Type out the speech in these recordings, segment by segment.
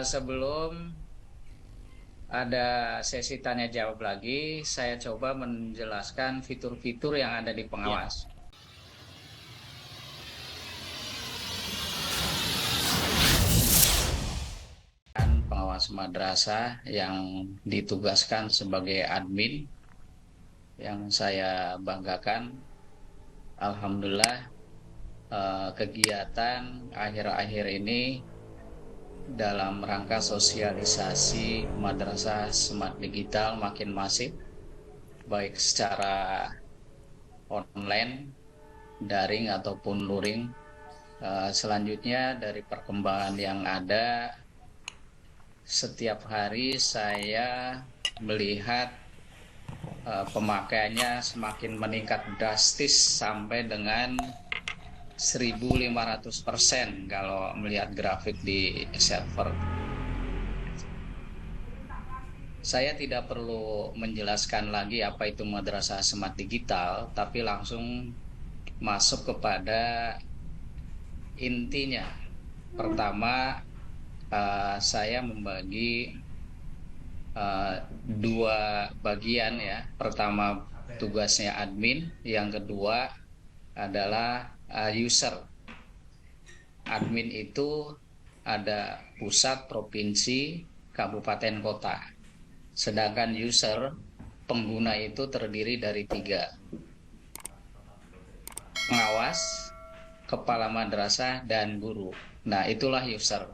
Sebelum ada sesi tanya jawab lagi, saya coba menjelaskan fitur-fitur yang ada di Ya, pengawas. Pengawas madrasah yang ditugaskan sebagai admin yang saya banggakan. Alhamdulillah, kegiatan akhir-akhir ini dalam rangka sosialisasi madrasah smart digital makin masif, baik secara online, daring ataupun luring. Selanjutnya dari perkembangan yang ada, setiap hari saya melihat pemakaiannya semakin meningkat drastis sampai dengan 1.500% kalau melihat grafik di server. Saya tidak perlu menjelaskan lagi apa itu madrasah smart digital, tapi langsung masuk kepada intinya. Pertama, saya membagi uh, dua bagian ya. Pertama tugasnya admin, yang kedua adalah user. Admin itu ada pusat, provinsi, kabupaten, kota. Sedangkan user, pengguna itu terdiri dari tiga: pengawas, kepala madrasah, dan guru. Nah, itulah user.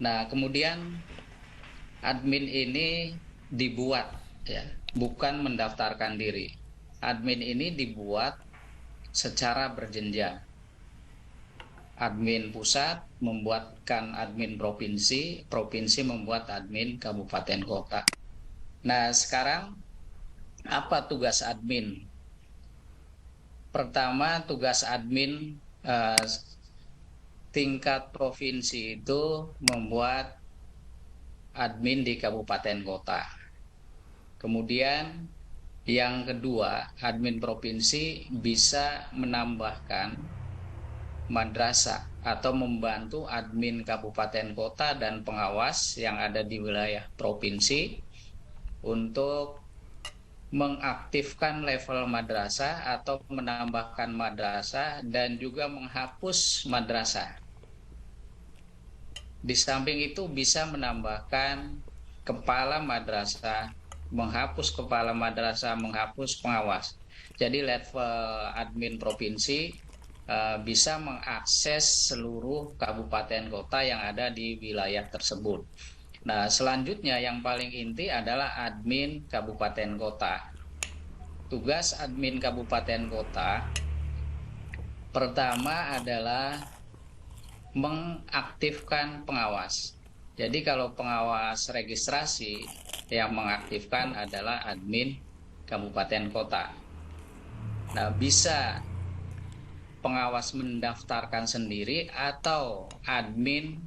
Nah, kemudian admin ini dibuat, ya, bukan mendaftarkan diri. Admin ini dibuat secara berjenjang. Admin pusat membuatkan admin provinsi, provinsi membuat admin kabupaten kota. Nah, sekarang apa tugas admin? Pertama, tugas admin tingkat provinsi itu membuat admin di kabupaten kota. Kemudian yang kedua, admin provinsi bisa menambahkan madrasah atau membantu admin kabupaten kota dan pengawas yang ada di wilayah provinsi untuk mengaktifkan level madrasah atau menambahkan madrasah dan juga menghapus madrasah. Di samping itu bisa menambahkan kepala madrasah, menghapus kepala madrasah, menghapus pengawas. Jadi level admin provinsi bisa mengakses seluruh kabupaten kota yang ada di wilayah tersebut. Nah, selanjutnya yang paling inti adalah admin kabupaten kota. Tugas admin kabupaten kota pertama adalah mengaktifkan pengawas. Jadi kalau pengawas registrasi, yang mengaktifkan adalah admin kabupaten kota. Nah, bisa pengawas mendaftarkan sendiri atau admin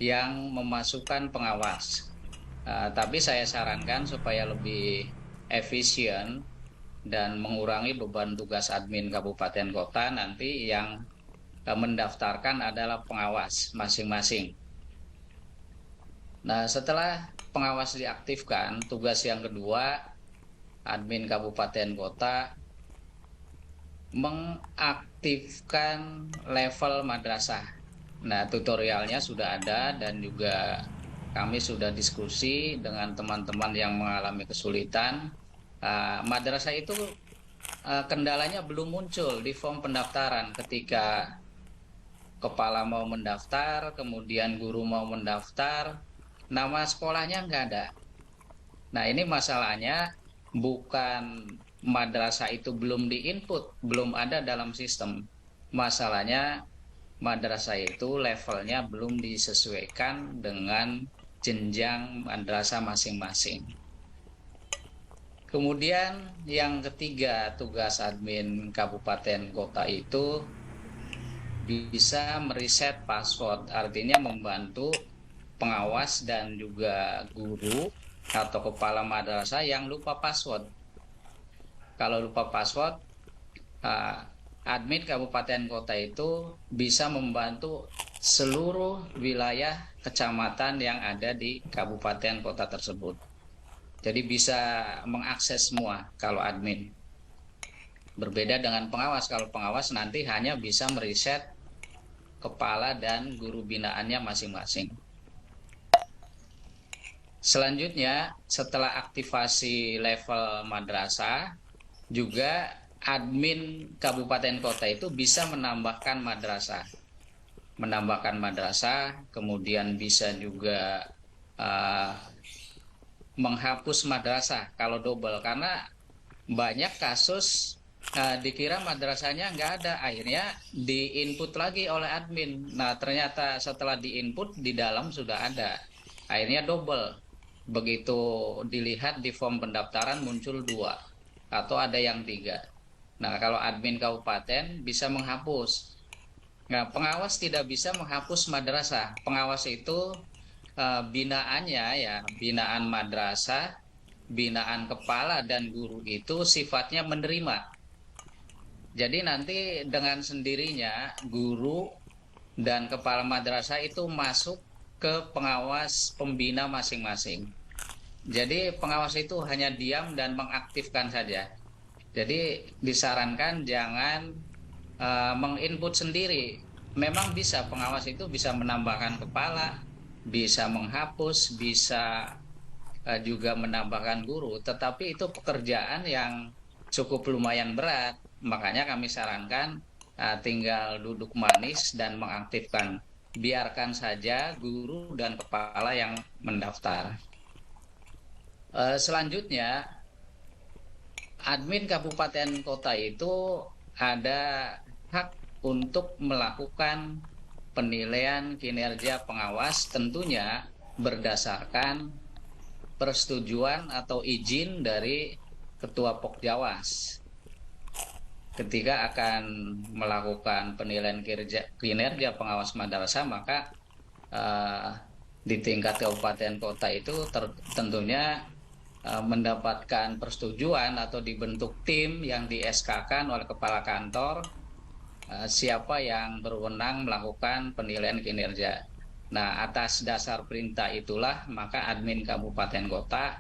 yang memasukkan pengawas. Tapi saya sarankan supaya lebih efisien dan mengurangi beban tugas admin kabupaten kota, nanti yang mendaftarkan adalah pengawas masing-masing. Nah, setelah pengawas diaktifkan, tugas yang kedua, admin kabupaten kota mengaktifkan level madrasah. Nah, tutorialnya sudah ada dan juga kami sudah diskusi dengan teman-teman yang mengalami kesulitan. Madrasah itu kendalanya belum muncul di form pendaftaran ketika kepala mau mendaftar, kemudian guru mau mendaftar, nama sekolahnya nggak ada. Nah, ini masalahnya bukan madrasah itu belum diinput, belum ada dalam sistem. Masalahnya madrasah itu levelnya belum disesuaikan dengan jenjang madrasah masing-masing. Kemudian yang ketiga, tugas admin kabupaten kota itu bisa meriset password, artinya membantu pengawas dan juga guru atau kepala madrasah yang lupa password. Kalau lupa password, admin kabupaten kota itu bisa membantu seluruh wilayah kecamatan yang ada di kabupaten kota tersebut. Jadi bisa mengakses semua kalau admin. Berbeda dengan pengawas. Kalau pengawas nanti hanya bisa meriset kepala dan guru binaannya masing-masing. Selanjutnya, setelah aktivasi level madrasah, juga admin kabupaten kota itu bisa menambahkan madrasah, kemudian bisa juga uh, menghapus madrasah kalau double, karena banyak kasus dikira madrasahnya nggak ada, akhirnya diinput lagi oleh admin. Nah, ternyata setelah diinput di dalam sudah ada, akhirnya double. Begitu dilihat di form pendaftaran muncul 2 atau ada yang 3. Nah, kalau admin kabupaten bisa menghapus. Nah, pengawas tidak bisa menghapus madrasah. Pengawas itu binaannya ya, binaan madrasah, binaan kepala dan guru itu sifatnya menerima. Jadi nanti dengan sendirinya guru dan kepala madrasah itu masuk ke pengawas pembina masing-masing. Jadi pengawas itu hanya diam dan mengaktifkan saja. Jadi disarankan jangan menginput sendiri. Memang bisa, pengawas itu bisa menambahkan kepala, bisa menghapus, bisa juga menambahkan guru, tetapi itu pekerjaan yang cukup lumayan berat. Makanya kami sarankan tinggal duduk manis dan mengaktifkan. Biarkan saja guru dan kepala yang mendaftar. Selanjutnya, admin kabupaten kota itu ada hak untuk melakukan penilaian kinerja pengawas, tentunya berdasarkan persetujuan atau izin dari Ketua Pokjawas. Ketika akan melakukan penilaian kinerja pengawas madrasah, maka di tingkat kabupaten kota itu tentunya mendapatkan persetujuan atau dibentuk tim yang di-SK-kan oleh kepala kantor siapa yang berwenang melakukan penilaian kinerja. Nah, atas dasar perintah itulah maka admin kabupaten kota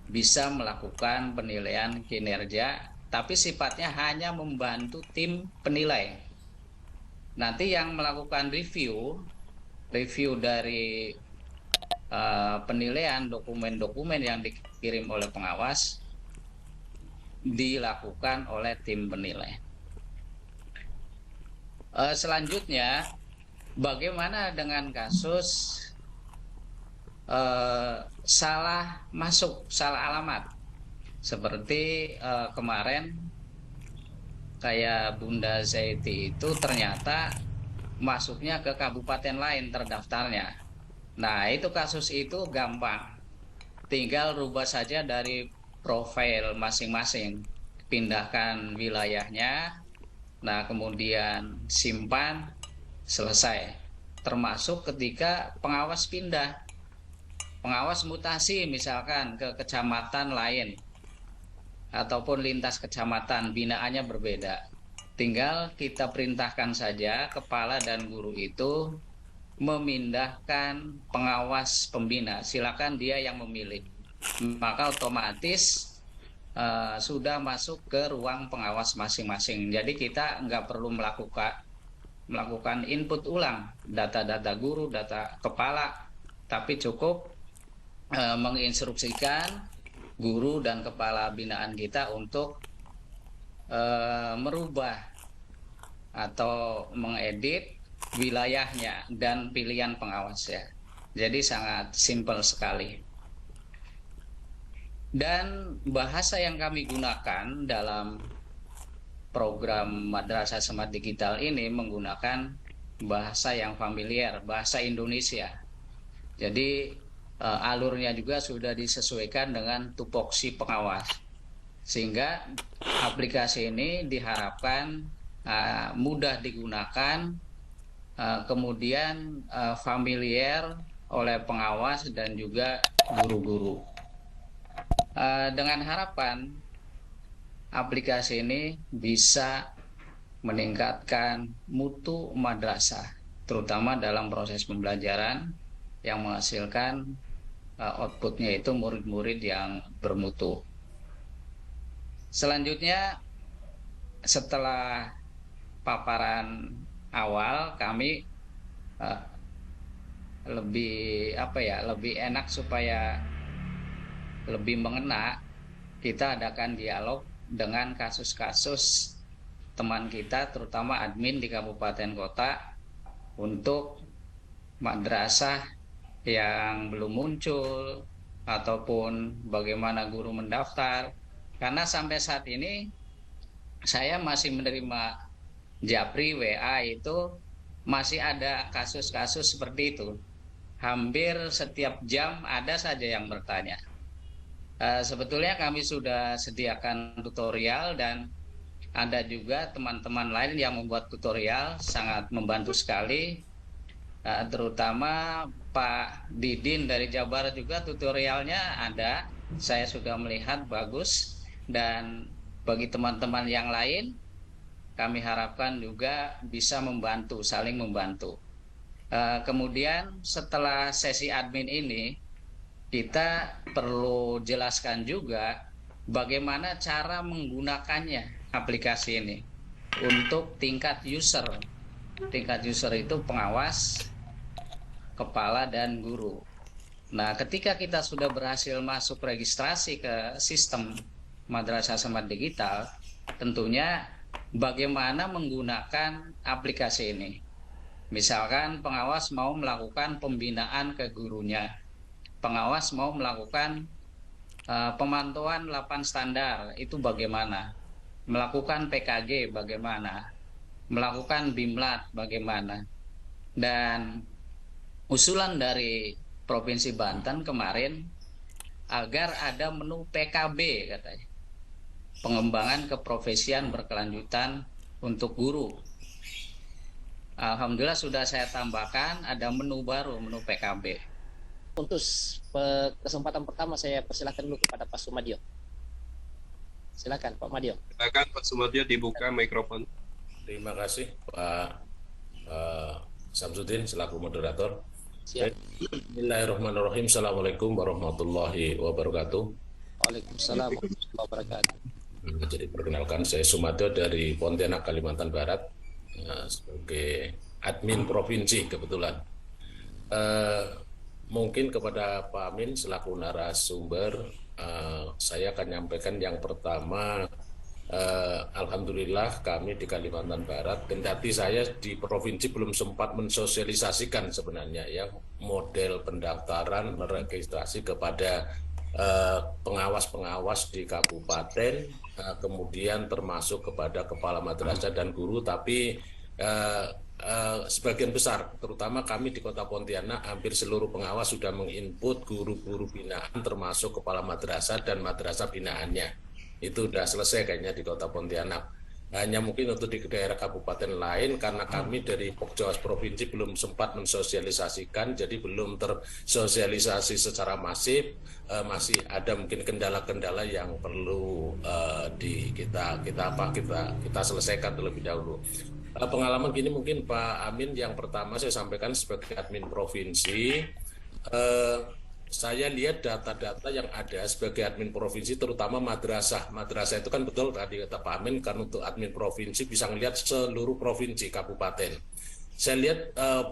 bisa melakukan penilaian kinerja, tapi sifatnya hanya membantu tim penilai. Nanti yang melakukan review dari penilaian dokumen-dokumen yang dikirim oleh pengawas dilakukan oleh tim penilai. Selanjutnya, bagaimana dengan kasus salah masuk, salah alamat? Seperti kemarin kayak Bunda Zaiti itu ternyata masuknya ke kabupaten lain terdaftarnya. Nah, itu kasus itu gampang. Tinggal rubah saja dari profil masing-masing. Pindahkan wilayahnya, nah kemudian simpan, selesai. Termasuk ketika pengawas pindah. Pengawas mutasi misalkan ke kecamatan lain. Ataupun lintas kecamatan, binaannya berbeda. Tinggal kita perintahkan saja kepala dan guru itu memindahkan pengawas pembina. Silakan dia yang memilih. Maka otomatis sudah masuk ke ruang pengawas masing-masing. Jadi kita nggak perlu melakukan input ulang data-data guru, data kepala, tapi cukup menginstruksikan guru dan kepala binaan kita untuk merubah atau mengedit wilayahnya dan pilihan pengawas ya. Jadi sangat simpel sekali. Dan bahasa yang kami gunakan dalam program Madrasah Smart Digital ini menggunakan bahasa yang familiar, bahasa Indonesia. Jadi alurnya juga sudah disesuaikan dengan tupoksi pengawas. Sehingga aplikasi ini diharapkan mudah digunakan, kemudian familiar oleh pengawas dan juga guru-guru. Dengan harapan aplikasi ini bisa meningkatkan mutu madrasah, terutama dalam proses pembelajaran yang menghasilkan outputnya itu murid-murid yang bermutu. Selanjutnya, setelah paparan awal, kami lebih enak supaya lebih mengena, kita adakan dialog dengan kasus-kasus teman kita, terutama admin di kabupaten kota, untuk madrasah yang belum muncul ataupun bagaimana guru mendaftar. Karena sampai saat ini saya masih menerima japri WA itu masih ada kasus-kasus seperti itu. Hampir setiap jam ada saja yang bertanya. Sebetulnya kami sudah sediakan tutorial dan ada juga teman-teman lain yang membuat tutorial, sangat membantu sekali. Terutama Pak Didin dari Jabar juga tutorialnya ada. Saya sudah melihat bagus, dan bagi teman-teman yang lain kami harapkan juga bisa membantu, saling membantu. Kemudian setelah sesi admin ini, kita perlu jelaskan juga bagaimana cara menggunakannya aplikasi ini untuk tingkat user. Tingkat user itu pengawas, kepala, dan guru. Nah, ketika kita sudah berhasil masuk registrasi ke sistem Madrasah Smart Digital, tentunya bagaimana menggunakan aplikasi ini. Misalkan pengawas mau melakukan pembinaan ke gurunya, pengawas mau melakukan pemantauan 8 standar, itu bagaimana? Melakukan PKG bagaimana? Melakukan BIMLAT bagaimana? Dan usulan dari Provinsi Banten kemarin agar ada menu PKB katanya. Pengembangan keprofesian berkelanjutan untuk guru. Alhamdulillah sudah saya tambahkan ada menu baru, menu PKB. Untuk kesempatan pertama saya persilakan dulu kepada Pak Sumadyo. Silakan Pak Madyo. Silakan Pak Sumadyo, dibuka mikrofon. Terima kasih Pak Samsudin selaku moderator. Siap. Bismillahirrahmanirrahim. Assalamualaikum warahmatullahi wabarakatuh. Waalaikumsalam warahmatullahi wabarakatuh. Jadi perkenalkan, saya Sumadyo dari Pontianak, Kalimantan Barat, sebagai admin provinsi kebetulan. Mungkin kepada Pak Amin selaku narasumber, saya akan nyampaikan yang pertama. Alhamdulillah kami di Kalimantan Barat, kendati saya di provinsi belum sempat mensosialisasikan sebenarnya ya model pendaftaran meregistrasi kepada pengawas-pengawas di kabupaten, kemudian termasuk kepada kepala madrasah dan guru, tapi sebagian besar, terutama kami di Kota Pontianak, hampir seluruh pengawas sudah menginput guru-guru binaan termasuk kepala madrasah dan madrasah binaannya. Itu sudah selesai kayaknya di Kota Pontianak. Hanya mungkin untuk di daerah kabupaten lain, karena kami dari Pokjawas Provinsi belum sempat mensosialisasikan, jadi belum tersosialisasi secara masif. Masih ada mungkin kendala-kendala yang perlu kita selesaikan terlebih dahulu. Pengalaman gini mungkin Pak Amin, yang pertama saya sampaikan sebagai admin provinsi. Saya lihat data-data yang ada sebagai admin provinsi, terutama madrasah. Madrasah itu kan betul tadi kata Pak Amin, kan untuk admin provinsi bisa melihat seluruh provinsi, kabupaten. Saya lihat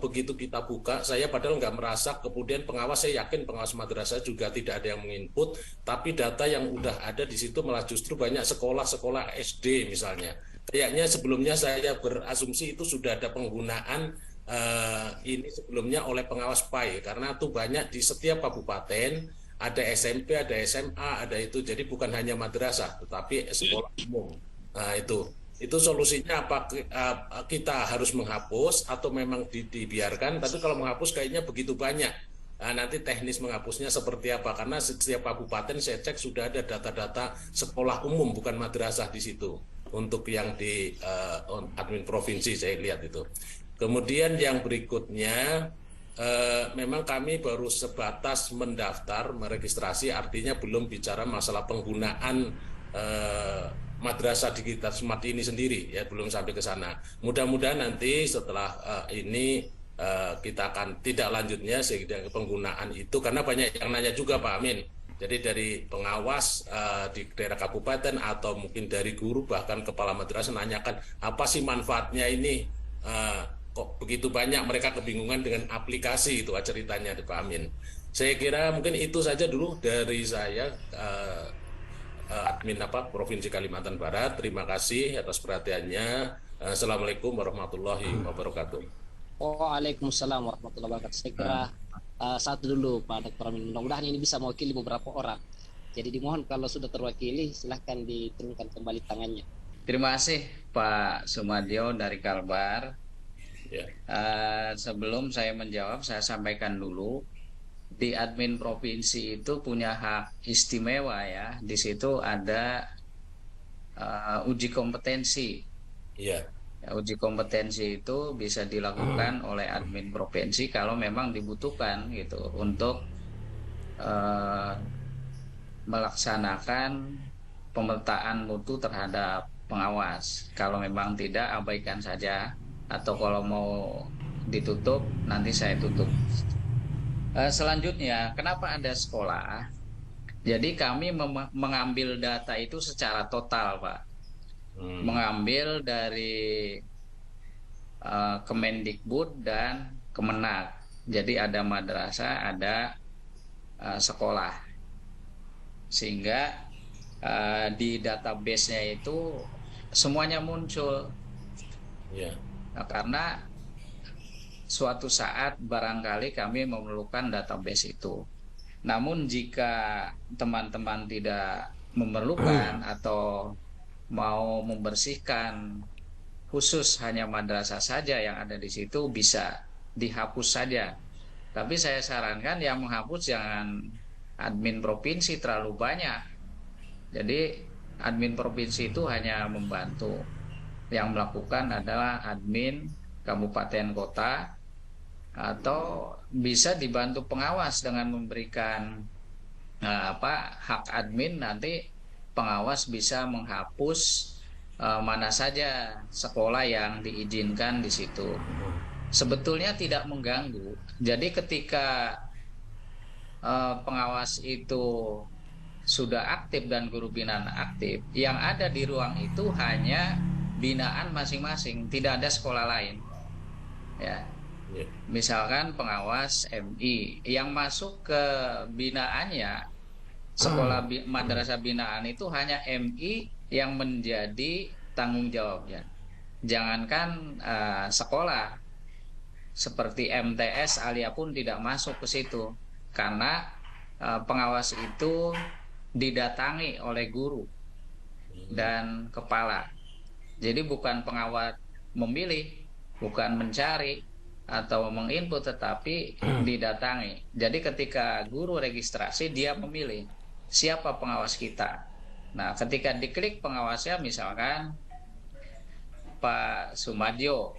begitu kita buka, saya padahal nggak merasa, kemudian pengawas, saya yakin pengawas madrasah juga tidak ada yang menginput, tapi data yang udah ada di situ malah justru banyak sekolah-sekolah SD misalnya. Kayaknya sebelumnya saya berasumsi itu sudah ada penggunaan ini sebelumnya oleh pengawas PAI, karena itu banyak di setiap kabupaten ada SMP, ada SMA, ada itu, jadi bukan hanya madrasah tetapi sekolah umum. Nah itu solusinya apa, kita harus menghapus atau memang dibiarkan? Tapi kalau menghapus kayaknya begitu banyak. Nah, nanti teknis menghapusnya seperti apa, karena setiap kabupaten saya cek sudah ada data-data sekolah umum bukan madrasah di situ untuk yang di admin provinsi saya lihat itu. Kemudian yang berikutnya, memang kami baru sebatas mendaftar, meregistrasi, artinya belum bicara masalah penggunaan madrasah digital smart ini sendiri ya, belum sampai ke sana. Mudah-mudahan nanti setelah ini kita akan tidak lanjutnya sehingga penggunaan itu, karena banyak yang nanya juga Pak Amin. Jadi dari pengawas di daerah kabupaten atau mungkin dari guru bahkan kepala madrasah nanyakan apa sih manfaatnya ini, kok begitu banyak, mereka kebingungan dengan aplikasi itu ceritanya Pak Amin. Saya kira mungkin itu saja dulu dari saya, admin Provinsi Kalimantan Barat. Terima kasih atas perhatiannya. Assalamualaikum warahmatullahi wabarakatuh. Waalaikumsalam warahmatullahi wabarakatuh. Saya kira satu dulu Pak Dr. Amin. Mudah-mudahan ini bisa mewakili beberapa orang. Jadi dimohon kalau sudah terwakili silahkan diturunkan kembali tangannya. Terima kasih Pak Sumadio dari Kalbar. Ya. Sebelum saya menjawab, saya sampaikan dulu di admin provinsi itu punya hak istimewa ya. Di situ ada uji kompetensi. Iya. Ya, uji kompetensi itu bisa dilakukan oleh admin provinsi kalau memang dibutuhkan gitu untuk melaksanakan pemetaan mutu terhadap pengawas. Kalau memang tidak, abaikan saja. Atau kalau mau ditutup, nanti saya tutup. Selanjutnya, kenapa ada sekolah? Jadi kami mengambil data itu secara total, Pak. Mengambil dari Kemendikbud dan Kemenak. Jadi ada madrasah, ada sekolah. Sehingga di database-nya itu semuanya muncul. Ya. Nah, karena suatu saat barangkali kami memerlukan database itu. Namun jika teman-teman tidak memerlukan atau mau membersihkan khusus hanya madrasah saja yang ada di situ, bisa dihapus saja. Tapi saya sarankan yang menghapus jangan admin provinsi terlalu banyak. Jadi admin provinsi itu hanya membantu. Yang melakukan adalah admin kabupaten kota, atau bisa dibantu pengawas dengan memberikan hak admin. Nanti pengawas bisa menghapus mana saja sekolah yang diizinkan di situ. Sebetulnya tidak mengganggu. Jadi ketika pengawas itu sudah aktif dan guru binaan aktif, yang ada di ruang itu hanya binaan masing-masing, tidak ada sekolah lain. Ya. Misalkan pengawas MI yang masuk ke binaannya, sekolah madrasah binaan itu hanya MI yang menjadi tanggung jawabnya. Jangankan sekolah seperti MTS, Alia pun tidak masuk ke situ karena pengawas itu didatangi oleh guru dan kepala. Jadi bukan pengawas memilih, bukan mencari atau menginput, tetapi didatangi. Jadi ketika guru registrasi, dia memilih siapa pengawas kita. Nah, ketika diklik pengawasnya misalkan Pak Sumadio,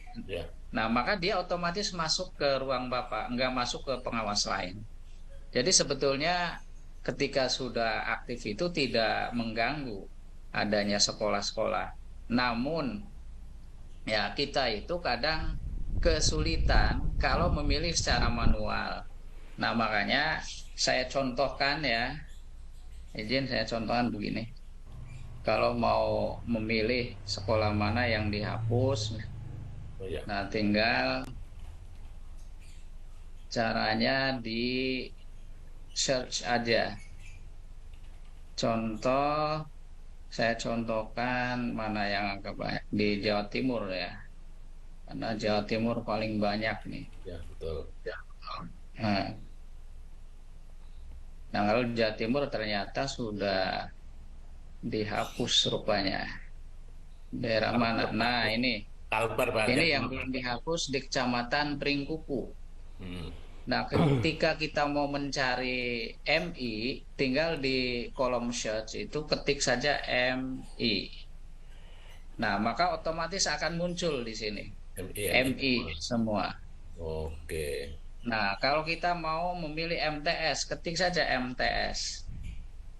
nah maka dia otomatis masuk ke ruang Bapak, nggak masuk ke pengawas lain. Jadi sebetulnya ketika sudah aktif itu tidak mengganggu adanya sekolah-sekolah. Namun ya kita itu kadang kesulitan kalau memilih secara manual. Nah makanya saya contohkan ya, izin saya contohkan begini. Kalau mau memilih sekolah mana yang dihapus, nah tinggal caranya di search aja. Contoh, saya contohkan mana yang agak banyak di Jawa Timur ya, karena Jawa Timur paling banyak nih. Ya betul. Ya. Nah kalau Jawa Timur ternyata sudah dihapus rupanya. Daerah mana? Nah ini, ini yang belum dihapus di Kecamatan Pringkuku. Nah, ketika kita mau mencari MI, tinggal di kolom search itu ketik saja MI. Nah, maka otomatis akan muncul di sini MI semua. Oke. Nah, kalau kita mau memilih MTS, ketik saja MTS.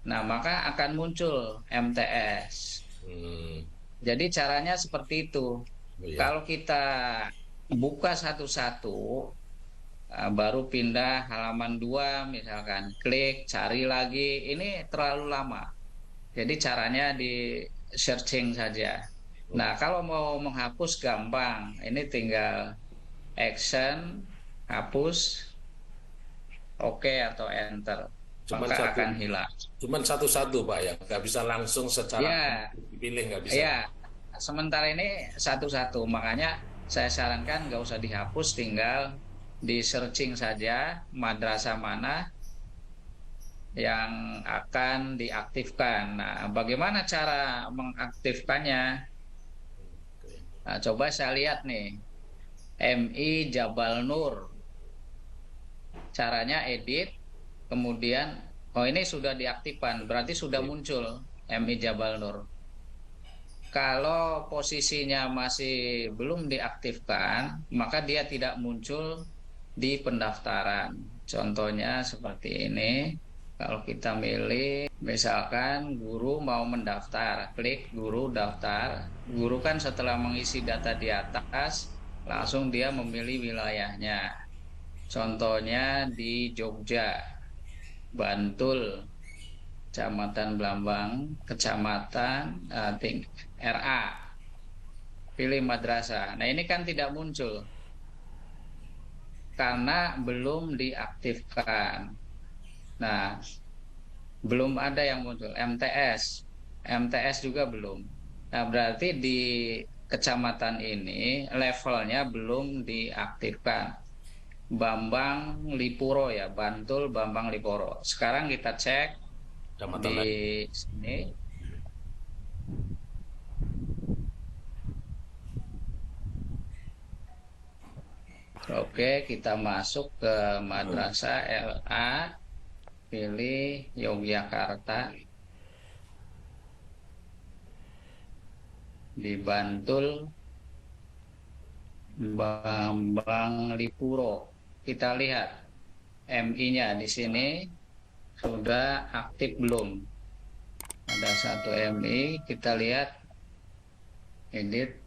Nah, maka akan muncul MTS. Hmm. Jadi caranya seperti itu. Iya. Kalau kita buka satu-satu, baru pindah halaman 2 misalkan, klik, cari lagi, ini terlalu lama. Jadi caranya di searching saja. Nah, kalau mau menghapus gampang, ini tinggal action, hapus, oke atau enter, Cuman maka satu, akan hilang. cuman satu-satu Pak ya, nggak bisa langsung secara Ya, dipilih, nggak bisa. ya. Sementara ini satu-satu, makanya saya sarankan nggak usah dihapus, tinggal di searching saja madrasah mana yang akan diaktifkan. Nah, bagaimana cara mengaktifkannya? Nah, coba saya lihat nih, MI Jabal Nur. Caranya edit, kemudian, oh ini sudah diaktifkan, berarti sudah muncul MI Jabal Nur. Kalau posisinya masih belum diaktifkan, maka dia tidak muncul di pendaftaran. Contohnya seperti ini. Kalau kita milih, misalkan guru mau mendaftar, klik guru daftar. Guru kan setelah mengisi data di atas, langsung dia memilih wilayahnya. Contohnya di Jogja, Bantul, Kecamatan Blambang, Kecamatan RA. Pilih madrasah. Nah, ini kan tidak muncul karena belum diaktifkan. Nah, belum ada yang muncul. MTS juga belum. Nah, berarti di kecamatan ini levelnya belum diaktifkan. Bambang Lipuro ya, Bantul Bambang Lipuro. Sekarang kita cek Kecamatan di lain. sini. Oke, kita masuk ke madrasah LA. Pilih Yogyakarta. Di Bantul Bambang Lipuro. Kita lihat MI-nya di sini sudah aktif belum? Ada satu MI, kita lihat edit.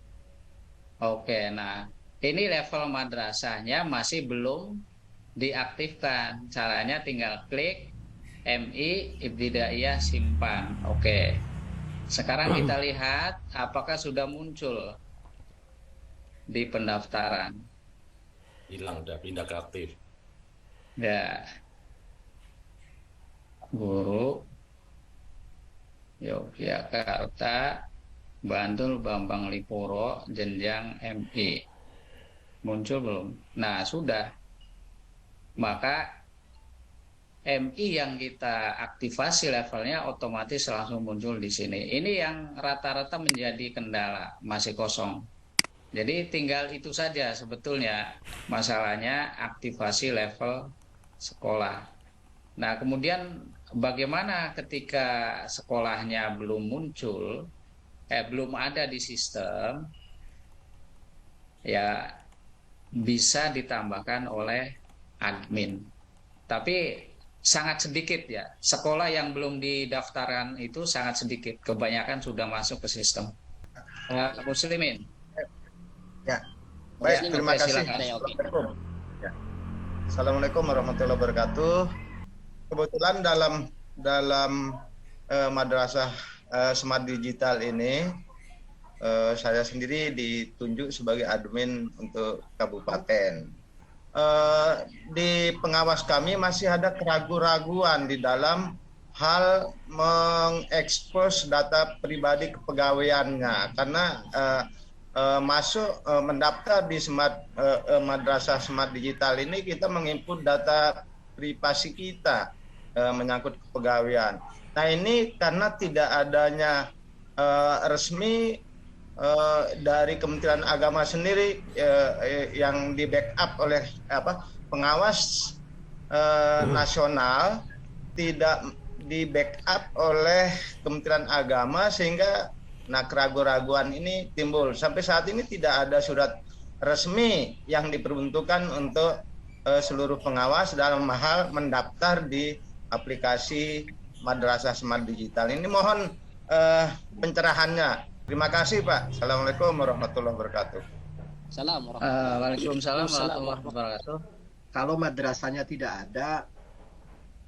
Oke, nah ini level madrasahnya masih belum diaktifkan. Caranya tinggal klik MI Ibtidaiyah simpan. Oke. Sekarang kita lihat apakah sudah muncul di pendaftaran. Hilang, udah pindah ke aktif. Ya. Guru Yogyakarta Bantul Bambang Lipuro jenjang MI. Muncul belum? Nah, sudah. Maka MI yang kita aktifasi levelnya otomatis langsung muncul di sini. Ini yang rata-rata menjadi kendala, masih kosong. Jadi tinggal itu saja sebetulnya masalahnya, aktivasi level sekolah. Nah, kemudian bagaimana ketika sekolahnya belum muncul, belum ada di sistem, ya bisa ditambahkan oleh admin. Tapi sangat sedikit ya. Sekolah yang belum didaftarkan itu sangat sedikit. Kebanyakan sudah masuk ke sistem. Muslimin. Ya, baik, terima kasih. Silakan. Assalamualaikum. Ya. Assalamualaikum warahmatullahi wabarakatuh. Kebetulan dalam madrasah Smart Digital ini, saya sendiri ditunjuk sebagai admin untuk kabupaten. Di pengawas kami masih ada keraguan-raguan di dalam hal mengekspos data pribadi kepegawaiannya, karena mendaftar di madrasah Smart Digital ini kita menginput data privasi kita menyangkut kepegawaian. Nah, ini karena tidak adanya resmi dari Kementerian Agama sendiri yang di backup oleh pengawas nasional, tidak di backup oleh Kementerian Agama, sehingga keraguan-raguan ini timbul. Sampai saat ini tidak ada surat resmi yang diperuntukkan untuk seluruh pengawas dalam hal mendaftar di aplikasi Madrasah Smart Digital. Ini mohon pencerahannya. Terima kasih Pak. Assalamualaikum warahmatullahi wabarakatuh. Waalaikumsalam warahmatullahi wabarakatuh. Kalau madrasahnya tidak ada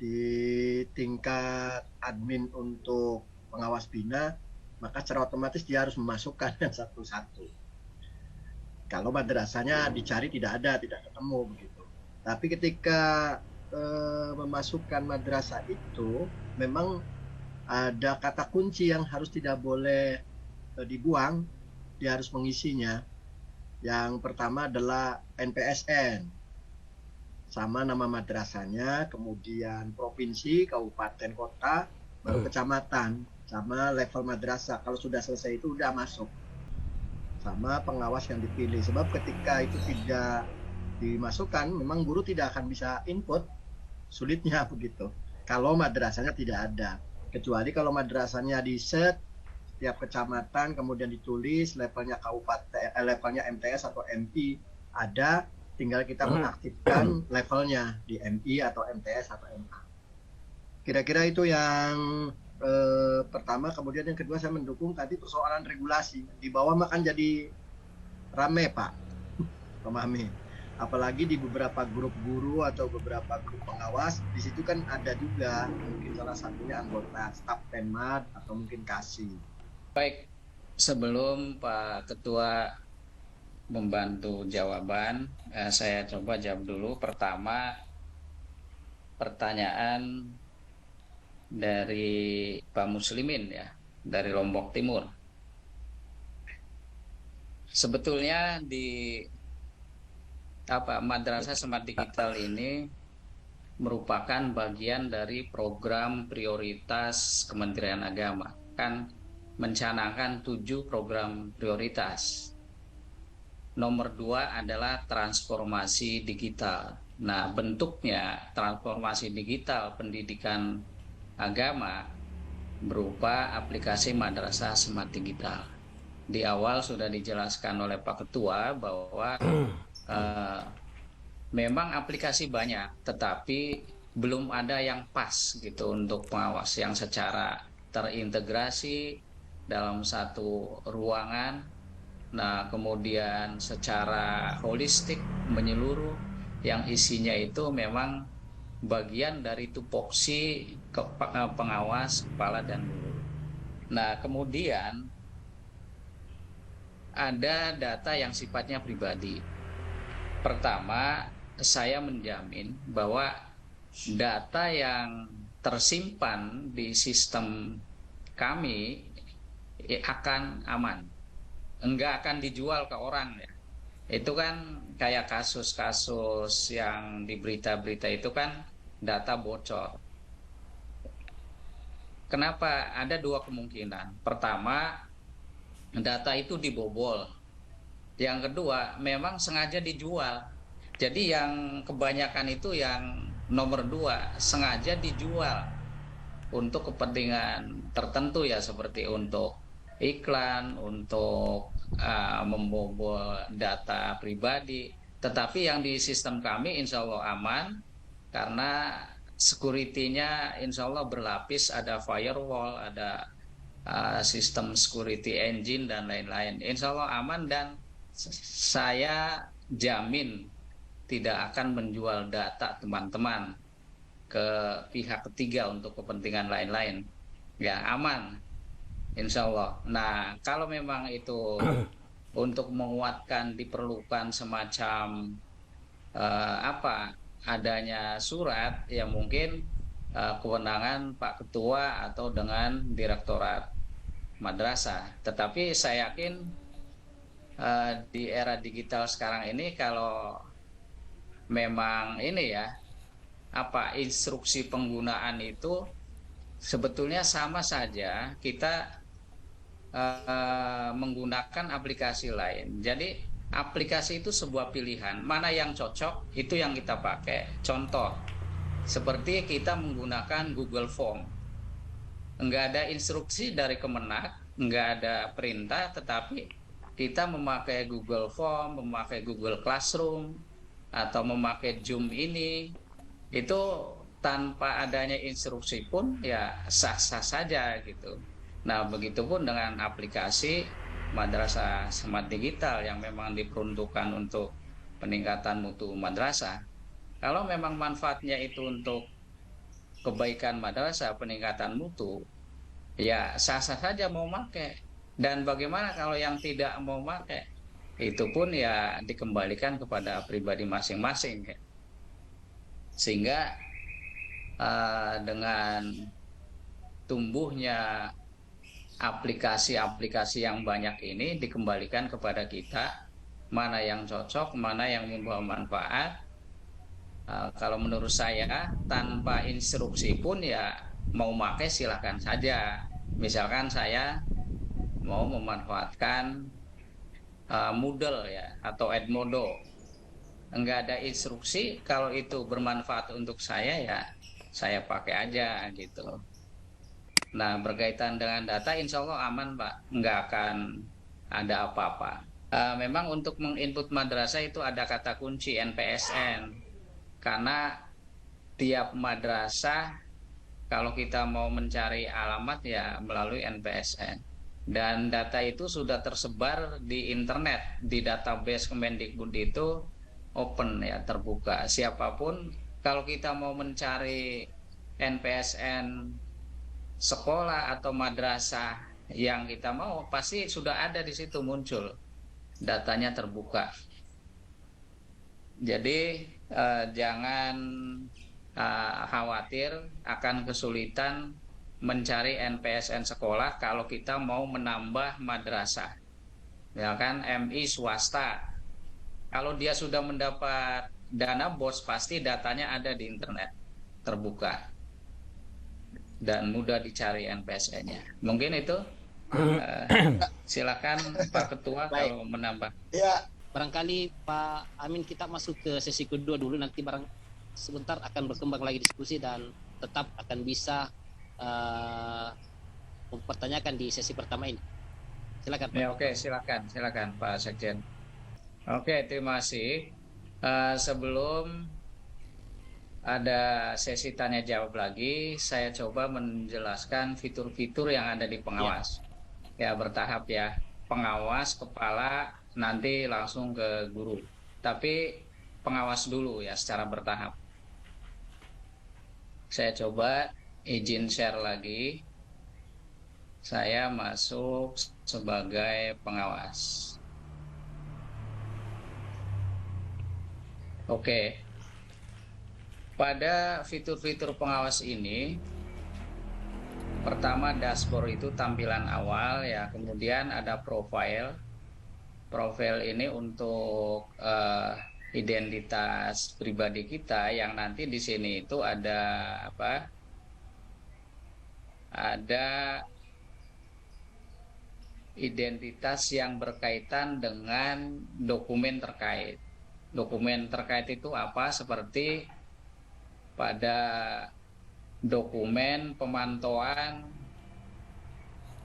di tingkat admin untuk pengawas bina, maka secara otomatis dia harus memasukkan satu-satu. Kalau madrasahnya dicari tidak ada, tidak ketemu begitu. Tapi ketika memasukkan madrasah itu, memang ada kata kunci yang harus tidak boleh dibuang, dia harus mengisinya. Yang pertama adalah NPSN, sama nama madrasahnya, kemudian provinsi, kabupaten, kota, baru kecamatan, sama level madrasah. Kalau sudah selesai itu udah masuk, sama pengawas yang dipilih. Sebab ketika itu tidak dimasukkan, memang guru tidak akan bisa input, sulitnya begitu. Kalau madrasahnya tidak ada, kecuali kalau madrasahnya di set setiap kecamatan, kemudian ditulis levelnya kabupaten, levelnya MTS atau MI ada, tinggal kita mengaktifkan levelnya di MI atau MTS atau MA. Kira-kira itu yang pertama. Kemudian yang kedua, saya mendukung tadi persoalan regulasi. Di bawah makan jadi rame Pak, memahami. Apalagi di beberapa grup guru atau beberapa grup pengawas, di situ kan ada juga mungkin salah satunya anggota staf Penmad atau mungkin Kasih. Baik, sebelum Pak Ketua membantu jawaban, saya coba jawab dulu. Pertama, pertanyaan dari Pak Muslimin ya, dari Lombok Timur. Sebetulnya di Madrasah Smart Digital ini merupakan bagian dari program prioritas Kementerian Agama. Kan mencanangkan 7 program prioritas. Nomor 2 adalah transformasi digital. Nah, bentuknya transformasi digital pendidikan agama berupa aplikasi Madrasah Smart Digital. Di awal sudah dijelaskan oleh Pak Ketua bahwa memang aplikasi banyak, tetapi belum ada yang pas gitu untuk pengawas yang secara terintegrasi dalam satu ruangan. Nah, kemudian secara holistik menyeluruh, yang isinya itu memang bagian dari tupoksi pengawas, kepala, dan guru. Nah, kemudian ada data yang sifatnya pribadi. Pertama, saya menjamin bahwa data yang tersimpan di sistem kami akan aman, enggak akan dijual ke orang ya. Itu kan kayak kasus-kasus yang di berita-berita itu kan data bocor. Kenapa? Ada 2 kemungkinan. Pertama, data itu dibobol. Yang kedua, memang sengaja dijual. Jadi yang kebanyakan itu yang nomor 2, sengaja dijual untuk kepentingan tertentu ya, seperti untuk iklan, untuk membobol data pribadi. Tetapi yang di sistem kami insya Allah aman, karena security-nya insya Allah berlapis, ada firewall, ada sistem security engine dan lain-lain. Insya Allah aman, dan saya jamin tidak akan menjual data teman-teman ke pihak ketiga untuk kepentingan lain-lain. Ya, aman insya Allah. Nah, kalau memang itu untuk menguatkan diperlukan semacam adanya surat, ya mungkin kewenangan Pak Ketua atau dengan Direktorat Madrasah. Tetapi saya yakin di era digital sekarang ini, kalau memang ini ya, instruksi penggunaan itu sebetulnya sama saja kita menggunakan aplikasi lain. Jadi aplikasi itu sebuah pilihan, mana yang cocok itu yang kita pakai. Contoh, seperti kita menggunakan Google Form, enggak ada instruksi dari Kemenak, enggak ada perintah, tetapi kita memakai Google Form, memakai Google Classroom, atau memakai Zoom ini, itu tanpa adanya instruksi pun ya sah-sah saja gitu. Nah, begitupun dengan aplikasi madrasah smart digital yang memang diperuntukkan untuk peningkatan mutu madrasah. Kalau memang manfaatnya itu untuk kebaikan madrasah, peningkatan mutu, ya sah-sah saja mau pakai. Dan bagaimana kalau yang tidak mau pakai? Itu pun ya dikembalikan kepada pribadi masing-masing. Sehingga dengan tumbuhnya aplikasi-aplikasi yang banyak ini dikembalikan kepada kita, mana yang cocok, mana yang membawa manfaat. Kalau menurut saya, tanpa instruksi pun ya mau pakai silahkan saja. Misalkan saya mau memanfaatkan Moodle ya atau Edmodo, enggak ada instruksi, kalau itu bermanfaat untuk saya ya saya pakai aja gitu. Nah, berkaitan dengan data insya Allah aman Pak, enggak akan ada apa-apa. Memang untuk menginput madrasah itu ada kata kunci NPSN, karena tiap madrasah kalau kita mau mencari alamat ya melalui NPSN. Dan data itu sudah tersebar di internet, di database Kemendikbud itu open ya, terbuka. Siapapun kalau kita mau mencari NPSN sekolah atau madrasah yang kita mau, pasti sudah ada di situ muncul. Datanya terbuka. Jadi jangan khawatir akan kesulitan mencari NPSN sekolah kalau kita mau menambah madrasah. Ya kan, MI swasta. Kalau dia sudah mendapat dana BOS, pasti datanya ada di internet, terbuka. Dan mudah dicari NPSN-nya. Mungkin itu. Silakan Pak Ketua kalau menambah. Ya, Barangkali Pak Amin kita masuk ke sesi kedua dulu, nanti sebentar akan berkembang lagi diskusi dan tetap akan bisa mempertanyakan di sesi pertama ini. Silakan Pak. Ya, oke, silakan Pak Sekjen. Oke, terima kasih. Sebelum ada sesi tanya jawab lagi, saya coba menjelaskan fitur-fitur yang ada di pengawas. Ya, bertahap ya. Pengawas, kepala, nanti langsung ke guru. Tapi pengawas dulu ya secara bertahap. Saya coba izin share lagi. Saya masuk sebagai pengawas. Oke. Pada fitur-fitur pengawas ini, pertama dashboard itu tampilan awal ya, kemudian ada profile. Profil ini untuk identitas pribadi kita yang nanti di sini itu ada apa? Ada identitas yang berkaitan dengan dokumen terkait. Dokumen terkait itu apa? Seperti pada dokumen pemantauan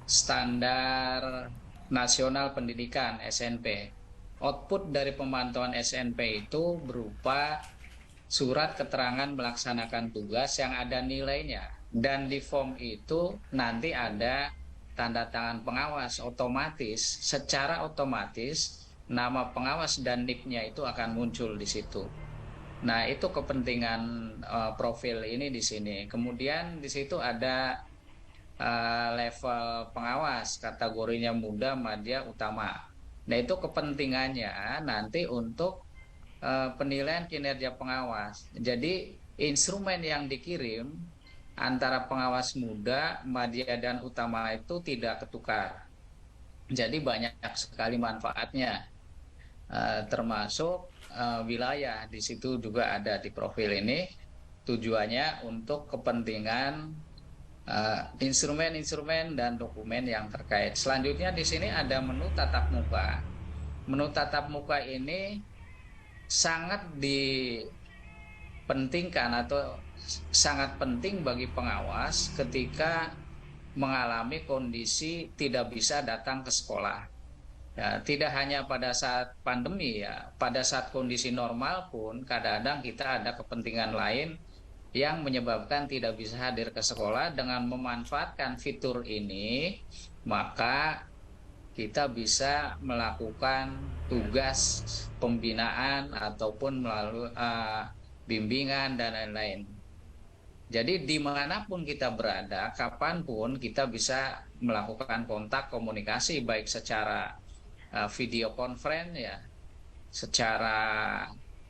standar nasional pendidikan SNP. Output dari pemantauan SNP itu berupa surat keterangan melaksanakan tugas yang ada nilainya. Dan di form itu nanti ada tanda tangan pengawas otomatis, secara otomatis nama pengawas dan NIK-nya itu akan muncul di situ. Nah, itu kepentingan profil ini di sini. Kemudian di situ ada level pengawas, kategorinya muda, madya, utama. Nah, itu kepentingannya nanti untuk penilaian kinerja pengawas. Jadi, instrumen yang dikirim antara pengawas muda, madya, dan utama itu tidak ketukar. Jadi, banyak sekali manfaatnya, termasuk wilayah di situ juga ada di profil ini. Tujuannya untuk kepentingan instrumen-instrumen dan dokumen yang terkait. Selanjutnya di sini ada menu tatap muka. Menu tatap muka ini sangat dipentingkan atau sangat penting bagi pengawas ketika mengalami kondisi tidak bisa datang ke sekolah. Ya, tidak hanya pada saat pandemi ya, pada saat kondisi normal pun kadang-kadang kita ada kepentingan lain yang menyebabkan tidak bisa hadir ke sekolah. Dengan memanfaatkan fitur ini, maka kita bisa melakukan tugas pembinaan ataupun melalui bimbingan dan lain-lain. Jadi dimanapun kita berada, kapanpun kita bisa melakukan kontak komunikasi, baik secara video conference ya, secara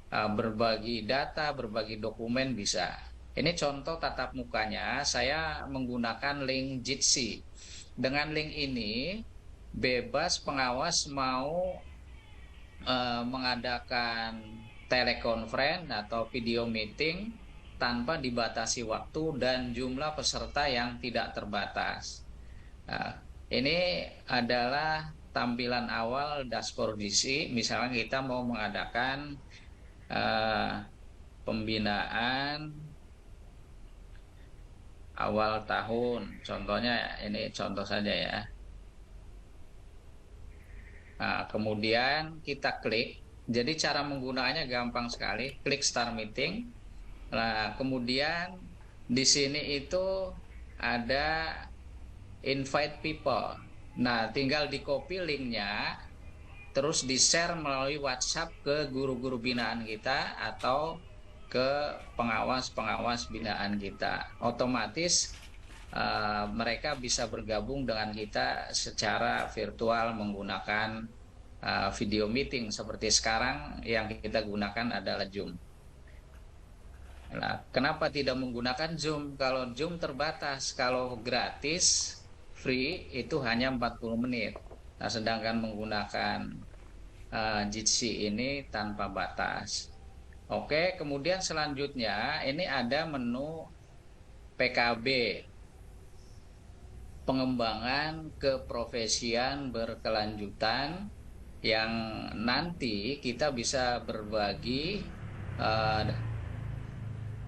berbagi data, berbagi dokumen bisa. Ini contoh tatap mukanya, saya menggunakan link Jitsi. Dengan link ini, bebas pengawas mau mengadakan telekonferensi atau video meeting tanpa dibatasi waktu dan jumlah peserta yang tidak terbatas. Nah, ini adalah tampilan awal dashboard Jitsi. Misalnya kita mau mengadakan pembinaan awal tahun, contohnya ini contoh saja ya. Nah, kemudian kita klik. Jadi cara menggunakannya gampang sekali. Klik Start Meeting. Nah, kemudian di sini itu ada Invite People. Nah, tinggal di copy linknya, terus di-share melalui WhatsApp ke guru-guru binaan kita atau ke pengawas-pengawas binaan kita. Otomatis mereka bisa bergabung dengan kita secara virtual menggunakan video meeting seperti sekarang yang kita gunakan adalah Zoom. Nah, kenapa tidak menggunakan Zoom? Kalau Zoom terbatas, kalau gratis, free itu hanya 40 menit. Nah, sedangkan menggunakan Jitsi ini tanpa batas. Oke, kemudian selanjutnya ini ada menu PKB, pengembangan keprofesian berkelanjutan, yang nanti kita bisa berbagi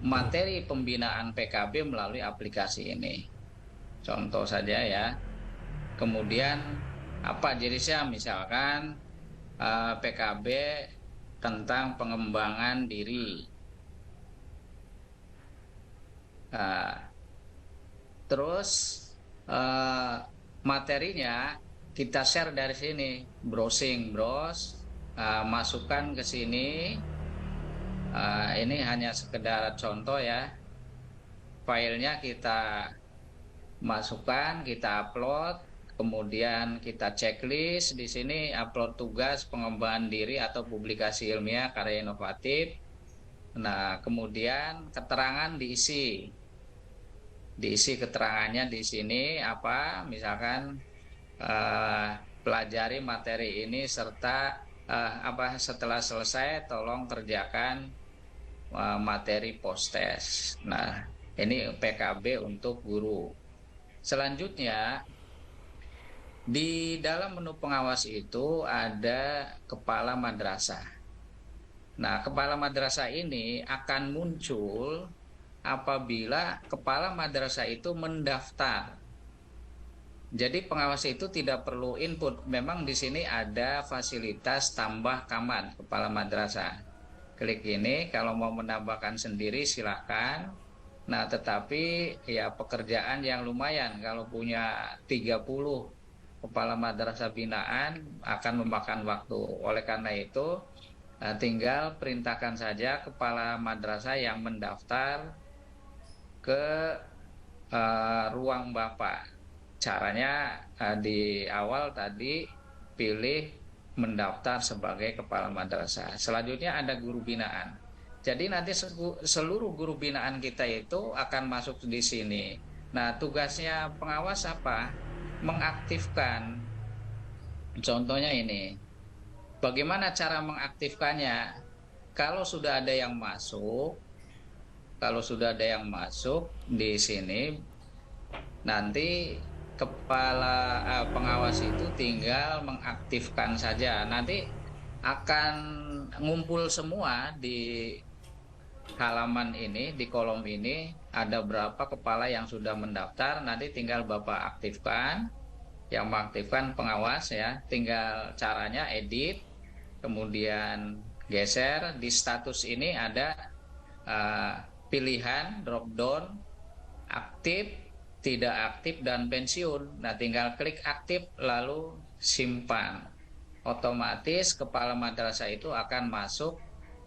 materi pembinaan PKB melalui aplikasi ini. Contoh saja ya. Kemudian apa jenisnya? Misalkan PKB tentang pengembangan diri. Terus materinya kita share dari sini, browsing, masukkan ke sini. Ini hanya sekedar contoh ya. Filenya kita masukkan, kita upload, kemudian kita checklist di sini, upload tugas pengembangan diri atau publikasi ilmiah karya inovatif. Nah, kemudian keterangan diisi keterangannya di sini apa? Misalkan pelajari materi ini serta setelah selesai tolong kerjakan materi post test. Nah, ini PKB untuk guru. Selanjutnya di dalam menu pengawas itu ada kepala madrasah. Nah, kepala madrasah ini akan muncul apabila kepala madrasah itu mendaftar. Jadi pengawas itu tidak perlu input. Memang di sini ada fasilitas tambah kamar kepala madrasah. Klik ini, kalau mau menambahkan sendiri silakan. Nah, tetapi ya pekerjaan yang lumayan. Kalau punya 30 kepala madrasah binaan akan memakan waktu. Oleh karena itu tinggal perintahkan saja kepala madrasah yang mendaftar ke ruang Bapak. Caranya di awal tadi pilih mendaftar sebagai kepala madrasah. Selanjutnya ada guru binaan. Jadi nanti seluruh guru binaan kita itu akan masuk di sini. Nah, tugasnya pengawas apa? Mengaktifkan. Contohnya ini. Bagaimana cara mengaktifkannya? Kalau sudah ada yang masuk, di sini, nanti kepala pengawas itu tinggal mengaktifkan saja. Nanti akan ngumpul semua di halaman ini, di kolom ini ada berapa kepala yang sudah mendaftar. Nanti tinggal Bapak aktifkan. Yang mengaktifkan pengawas ya. Tinggal caranya edit, kemudian geser. Di status ini ada pilihan drop down aktif, tidak aktif, dan pensiun. Nah, tinggal klik aktif lalu simpan. Otomatis kepala madrasah itu akan masuk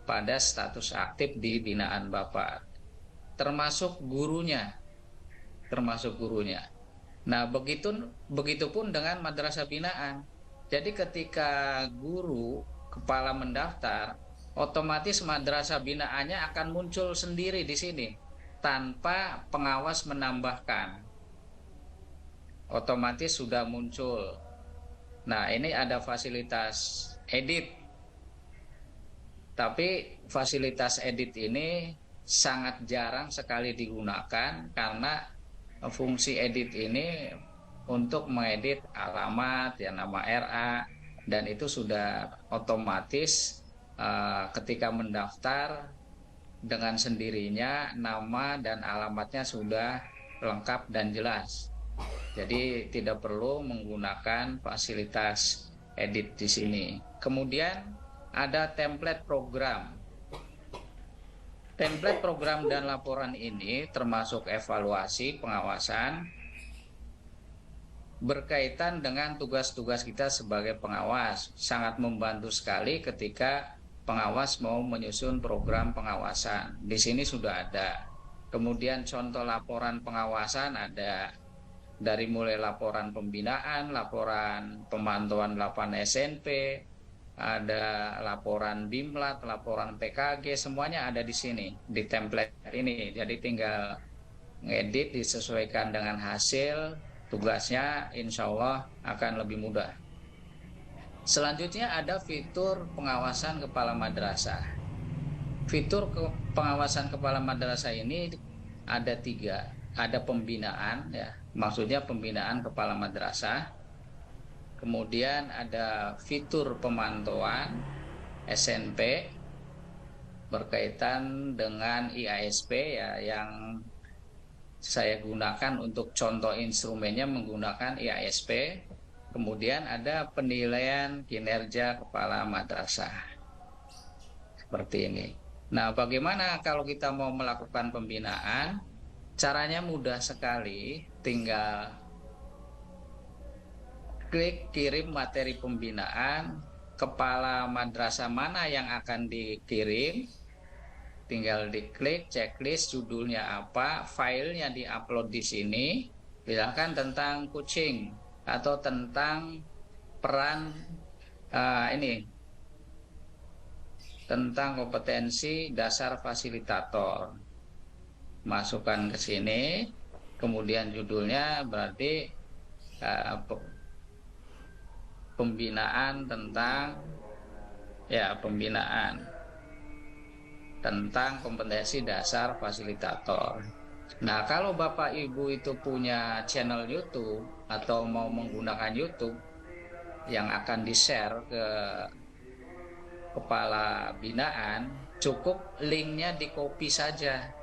pada status aktif di binaan Bapak. Termasuk gurunya. Nah, begitupun dengan madrasah binaan. Jadi ketika guru kepala mendaftar, otomatis madrasah binaannya akan muncul sendiri di sini tanpa pengawas menambahkan. Otomatis sudah muncul. Nah, ini ada fasilitas edit. Tapi fasilitas edit ini sangat jarang sekali digunakan karena fungsi edit ini untuk mengedit alamat, ya, nama RA, dan itu sudah otomatis ketika mendaftar dengan sendirinya nama dan alamatnya sudah lengkap dan jelas. Jadi tidak perlu menggunakan fasilitas edit di sini. Kemudian ada template program. Template program dan laporan ini termasuk evaluasi, pengawasan, berkaitan dengan tugas-tugas kita sebagai pengawas. Sangat membantu sekali ketika pengawas mau menyusun program pengawasan. Di sini sudah ada. Kemudian contoh laporan pengawasan ada dari mulai laporan pembinaan, laporan pemantauan 8 SNP, ada laporan BIMLAT, laporan PKG, semuanya ada di sini, di template ini. Jadi tinggal ngedit disesuaikan dengan hasil tugasnya, insya Allah akan lebih mudah. Selanjutnya ada fitur pengawasan kepala madrasah. Fitur pengawasan kepala madrasah ini ada 3. Ada pembinaan, ya, maksudnya pembinaan kepala madrasah. Kemudian ada fitur pemantauan SNP berkaitan dengan IASP, ya, yang saya gunakan untuk contoh instrumennya menggunakan IASP. Kemudian ada penilaian kinerja kepala madrasah. Seperti ini. Nah, bagaimana kalau kita mau melakukan pembinaan? Caranya mudah sekali, tinggal klik kirim materi pembinaan, kepala madrasah mana yang akan dikirim, tinggal diklik, checklist, judulnya apa, filenya diupload di sini, misalkan tentang kucing atau tentang peran tentang kompetensi dasar fasilitator. Masukkan ke sini, kemudian judulnya berarti pembinaan tentang kompetensi dasar fasilitator. Nah, kalau Bapak Ibu itu punya channel YouTube atau mau menggunakan YouTube yang akan di-share ke kepala binaan, cukup linknya di-copy saja.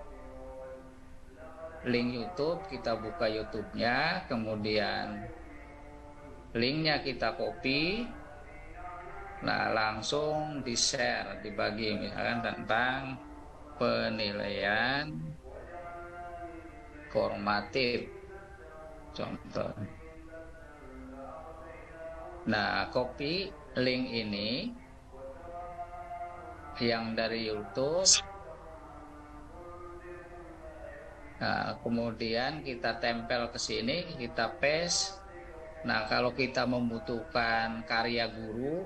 Link YouTube, kita buka YouTube-nya, kemudian linknya kita copy, nah langsung di-share, dibagi, misalkan tentang penilaian formatif, contoh. Nah, copy link ini yang dari YouTube. Nah, kemudian kita tempel ke sini, kita paste. Nah, kalau kita membutuhkan karya guru,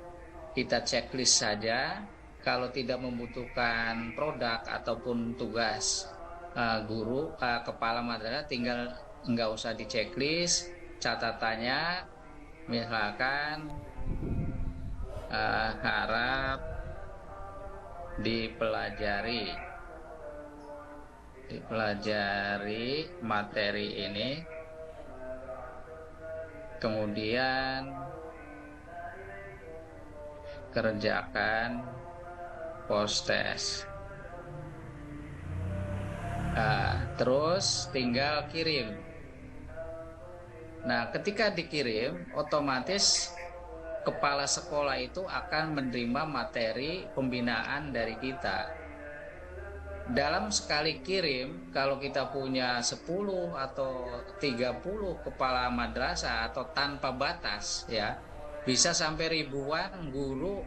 kita checklist saja. Kalau tidak membutuhkan produk ataupun tugas guru, kepala madrasah, tinggal nggak usah di checklist. Catatannya, misalkan harap dipelajari materi ini, kemudian kerjakan post test. Terus tinggal kirim. Nah, ketika dikirim, otomatis kepala sekolah itu akan menerima materi pembinaan dari kita. dalam sekali kirim, kalau kita punya 10 atau 30 kepala madrasah atau tanpa batas ya, bisa sampai ribuan guru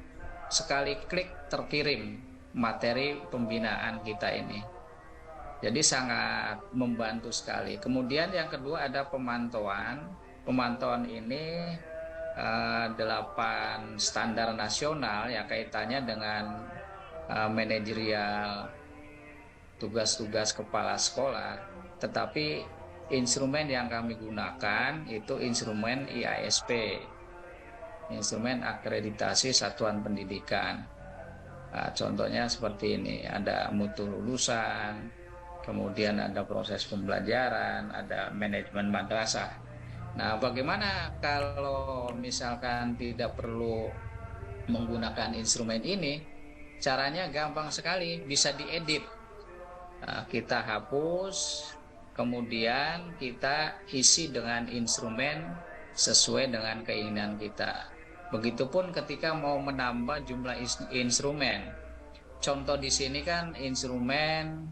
sekali klik terkirim materi pembinaan kita ini. Jadi sangat membantu sekali. Kemudian yang kedua ada pemantauan. Pemantauan ini 8 standar nasional yang kaitannya dengan manajerial tugas-tugas kepala sekolah, tetapi instrumen yang kami gunakan itu instrumen IASP, instrumen akreditasi satuan pendidikan. Nah, contohnya seperti ini, ada mutu lulusan, kemudian ada proses pembelajaran, ada manajemen madrasah. Nah, bagaimana kalau misalkan tidak perlu menggunakan instrumen ini? Caranya gampang sekali, bisa diedit. Nah, kita hapus, kemudian kita isi dengan instrumen sesuai dengan keinginan kita. Begitupun ketika mau menambah jumlah instrumen. Contoh di sini kan instrumen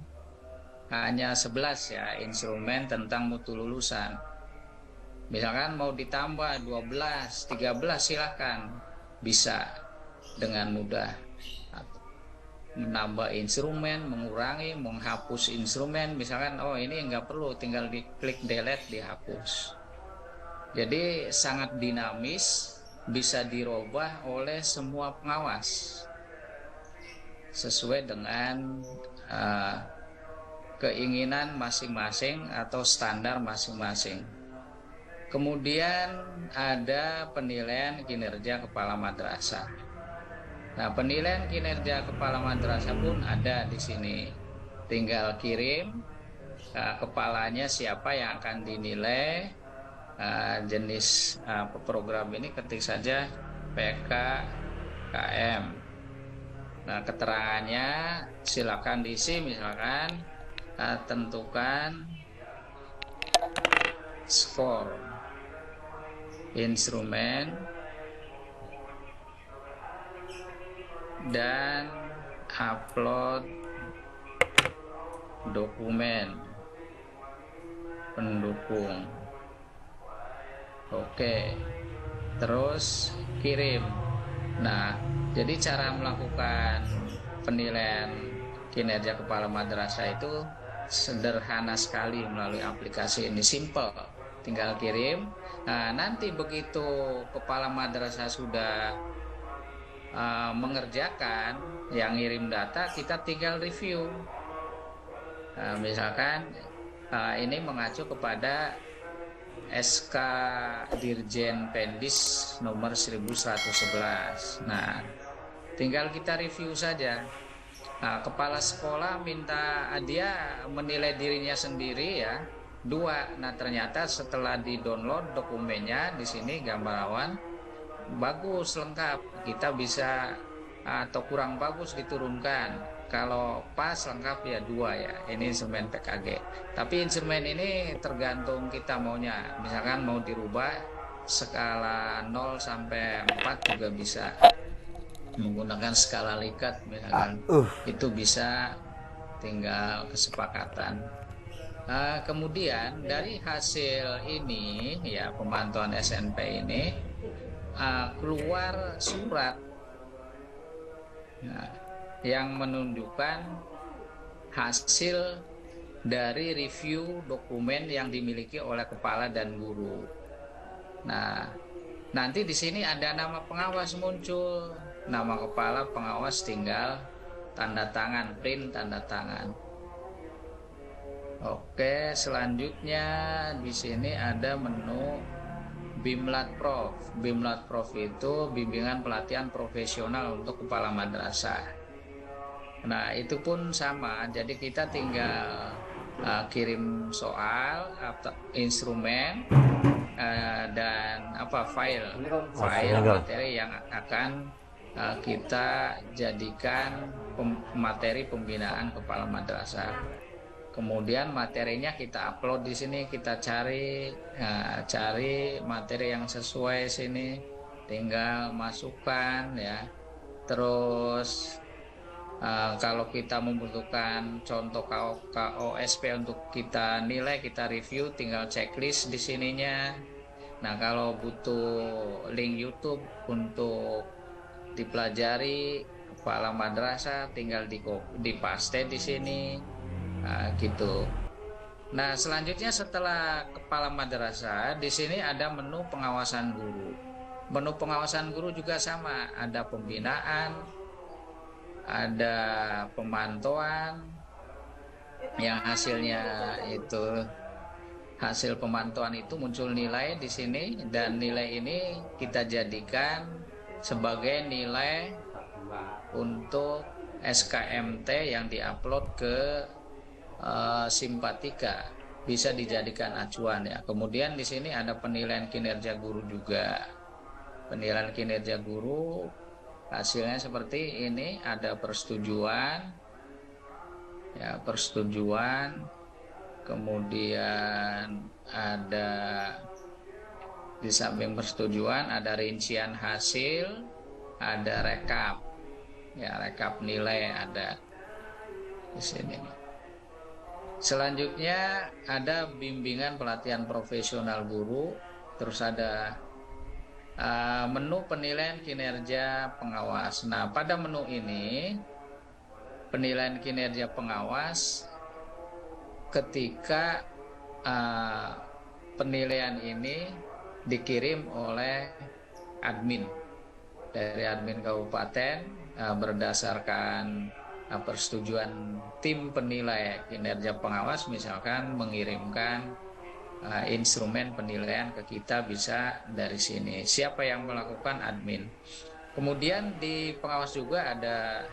hanya 11 ya, instrumen tentang mutu lulusan. Misalkan mau ditambah 12, 13 silahkan, bisa dengan mudah. Menambah instrumen, mengurangi, menghapus instrumen, misalkan oh ini nggak perlu, tinggal diklik delete, dihapus. Jadi sangat dinamis, bisa dirubah oleh semua pengawas sesuai dengan keinginan masing-masing atau standar masing-masing. Kemudian ada penilaian kinerja kepala madrasah. Nah, penilaian kinerja kepala madrasah pun ada di sini. Tinggal kirim kepalanya siapa yang akan dinilai, jenis program ini ketik saja PKKM. Nah, keterangannya silakan diisi, misalkan tentukan skor instrumen dan upload dokumen pendukung. Oke, terus kirim. Nah, jadi cara melakukan penilaian kinerja kepala madrasah itu sederhana sekali melalui aplikasi ini, simple, tinggal kirim. Nah, nanti begitu kepala madrasah sudah mengerjakan, yang ngirim data, kita tinggal review. Misalkan ini mengacu kepada SK Dirjen Pendis nomor 1111. Nah, tinggal kita review saja. Nah, kepala sekolah minta dia menilai dirinya sendiri ya, 2. Nah, ternyata setelah di-download dokumennya di sini gambar awan bagus, lengkap, kita bisa atau kurang bagus diturunkan. Kalau pas lengkap ya 2 ya, ini instrumen PKG. Tapi instrumen ini tergantung kita maunya. Misalkan mau dirubah skala 0 sampai 4 juga bisa. Menggunakan skala Likert misalkan, itu bisa, tinggal kesepakatan. Kemudian dari hasil ini ya, pemantauan SNP ini keluar surat yang menunjukkan hasil dari review dokumen yang dimiliki oleh kepala dan guru. Nah, nanti di sini ada nama pengawas muncul, nama kepala pengawas, tinggal tanda tangan, print tanda tangan. Oke, selanjutnya di sini ada menu Bimlat Prof. Bimlat Prof itu bimbingan pelatihan profesional untuk kepala madrasah. Nah, itu pun sama. Jadi kita tinggal kirim soal, instrumen, dan file materi yang akan kita jadikan materi pembinaan kepala madrasah. Kemudian materinya kita upload di sini, kita cari materi yang sesuai sini, tinggal masukkan ya. Terus Kalau kita membutuhkan contoh KOSP untuk kita nilai, kita review, tinggal checklist di sininya. Nah, kalau butuh link YouTube untuk dipelajari kepala madrasah, tinggal dipaste di sini, gitu. Nah, selanjutnya setelah kepala madrasah, di sini ada menu pengawasan guru. Menu pengawasan guru juga sama, ada pembinaan, ada pemantauan, yang hasil pemantauan itu muncul nilai di sini, dan nilai ini kita jadikan sebagai nilai untuk SKMT yang diupload ke Simpatika, bisa dijadikan acuan ya. Kemudian di sini ada penilaian kinerja guru juga. Penilaian kinerja guru hasilnya seperti ini, ada persetujuan ya, kemudian ada di samping persetujuan ada rincian hasil, ada rekap ya, rekap nilai ada di sini. Selanjutnya ada bimbingan pelatihan profesional guru, terus ada menu penilaian kinerja pengawas. Nah, pada menu ini penilaian kinerja pengawas, ketika penilaian ini dikirim oleh admin dari admin kabupaten berdasarkan persetujuan tim penilai kinerja pengawas, misalkan mengirimkan instrumen penilaian ke kita, bisa dari sini. Siapa yang melakukan? Admin. Kemudian di pengawas juga ada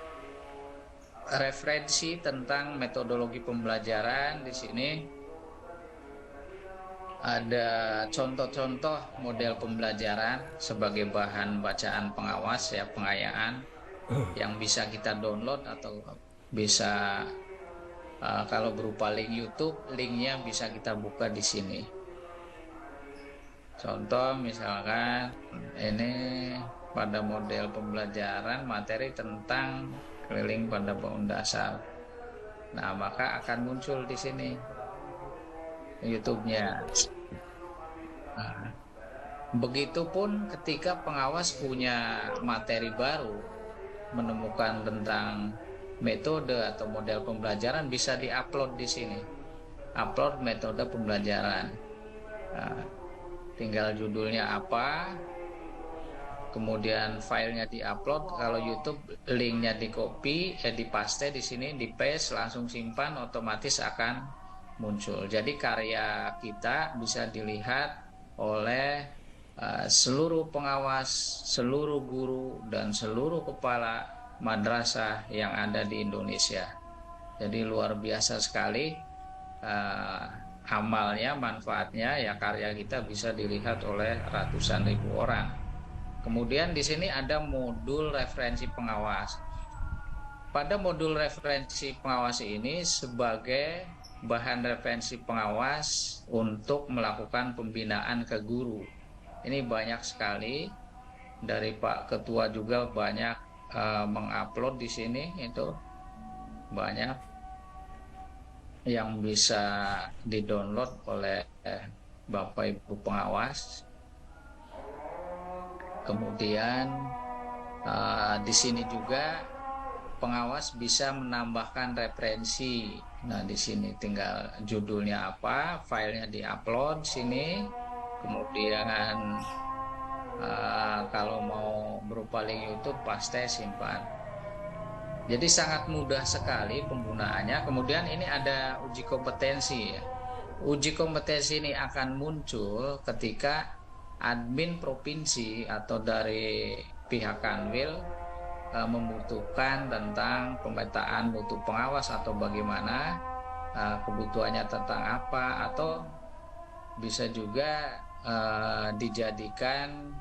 referensi tentang metodologi pembelajaran. Di sini ada contoh-contoh model pembelajaran sebagai bahan bacaan pengawas ya, pengayaan yang bisa kita download atau bisa kalau berupa link YouTube, linknya bisa kita buka di sini. Contoh misalkan ini pada model pembelajaran materi tentang keliling pada bangun dasar. Nah, maka akan muncul di sini YouTube-nya. Nah, begitupun ketika pengawas punya materi baru, menemukan tentang metode atau model pembelajaran, bisa diupload di sini. Upload metode pembelajaran. Nah, tinggal judulnya apa, kemudian filenya diupload. Kalau YouTube linknya di-copy, dipaste di sini, di-paste, langsung simpan, otomatis akan muncul. Jadi karya kita bisa dilihat oleh seluruh pengawas, seluruh guru, dan seluruh kepala madrasah yang ada di Indonesia. Jadi luar biasa sekali amalnya, manfaatnya ya, karya kita bisa dilihat oleh ratusan ribu orang. Kemudian di sini ada modul referensi pengawas. Pada modul referensi pengawas ini sebagai bahan referensi pengawas untuk melakukan pembinaan ke guru. Ini banyak sekali, dari Pak Ketua juga banyak mengupload di sini, itu banyak yang bisa didownload oleh Bapak Ibu pengawas. Kemudian di sini juga pengawas bisa menambahkan referensi. Nah, di sini tinggal judulnya apa, filenya diupload sini. Kemudian kalau mau berupa link YouTube, paste, simpan. Jadi sangat mudah sekali penggunaannya. Kemudian ini ada uji kompetensi ya. Uji kompetensi ini akan muncul ketika admin provinsi atau dari pihak Kanwil membutuhkan tentang pemetaan mutu pengawas atau bagaimana, kebutuhannya tentang apa, atau bisa juga dijadikan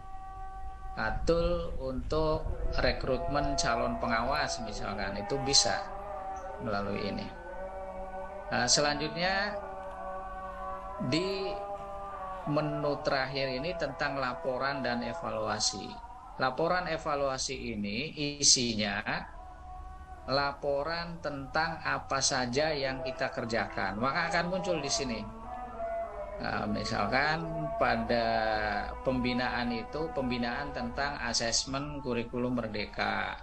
tool untuk rekrutmen calon pengawas misalkan, itu bisa melalui ini. Selanjutnya di menu terakhir ini tentang laporan dan evaluasi. Laporan evaluasi ini isinya laporan tentang apa saja yang kita kerjakan, maka akan muncul di sini. Nah, misalkan pada pembinaan itu, pembinaan tentang asesmen kurikulum merdeka.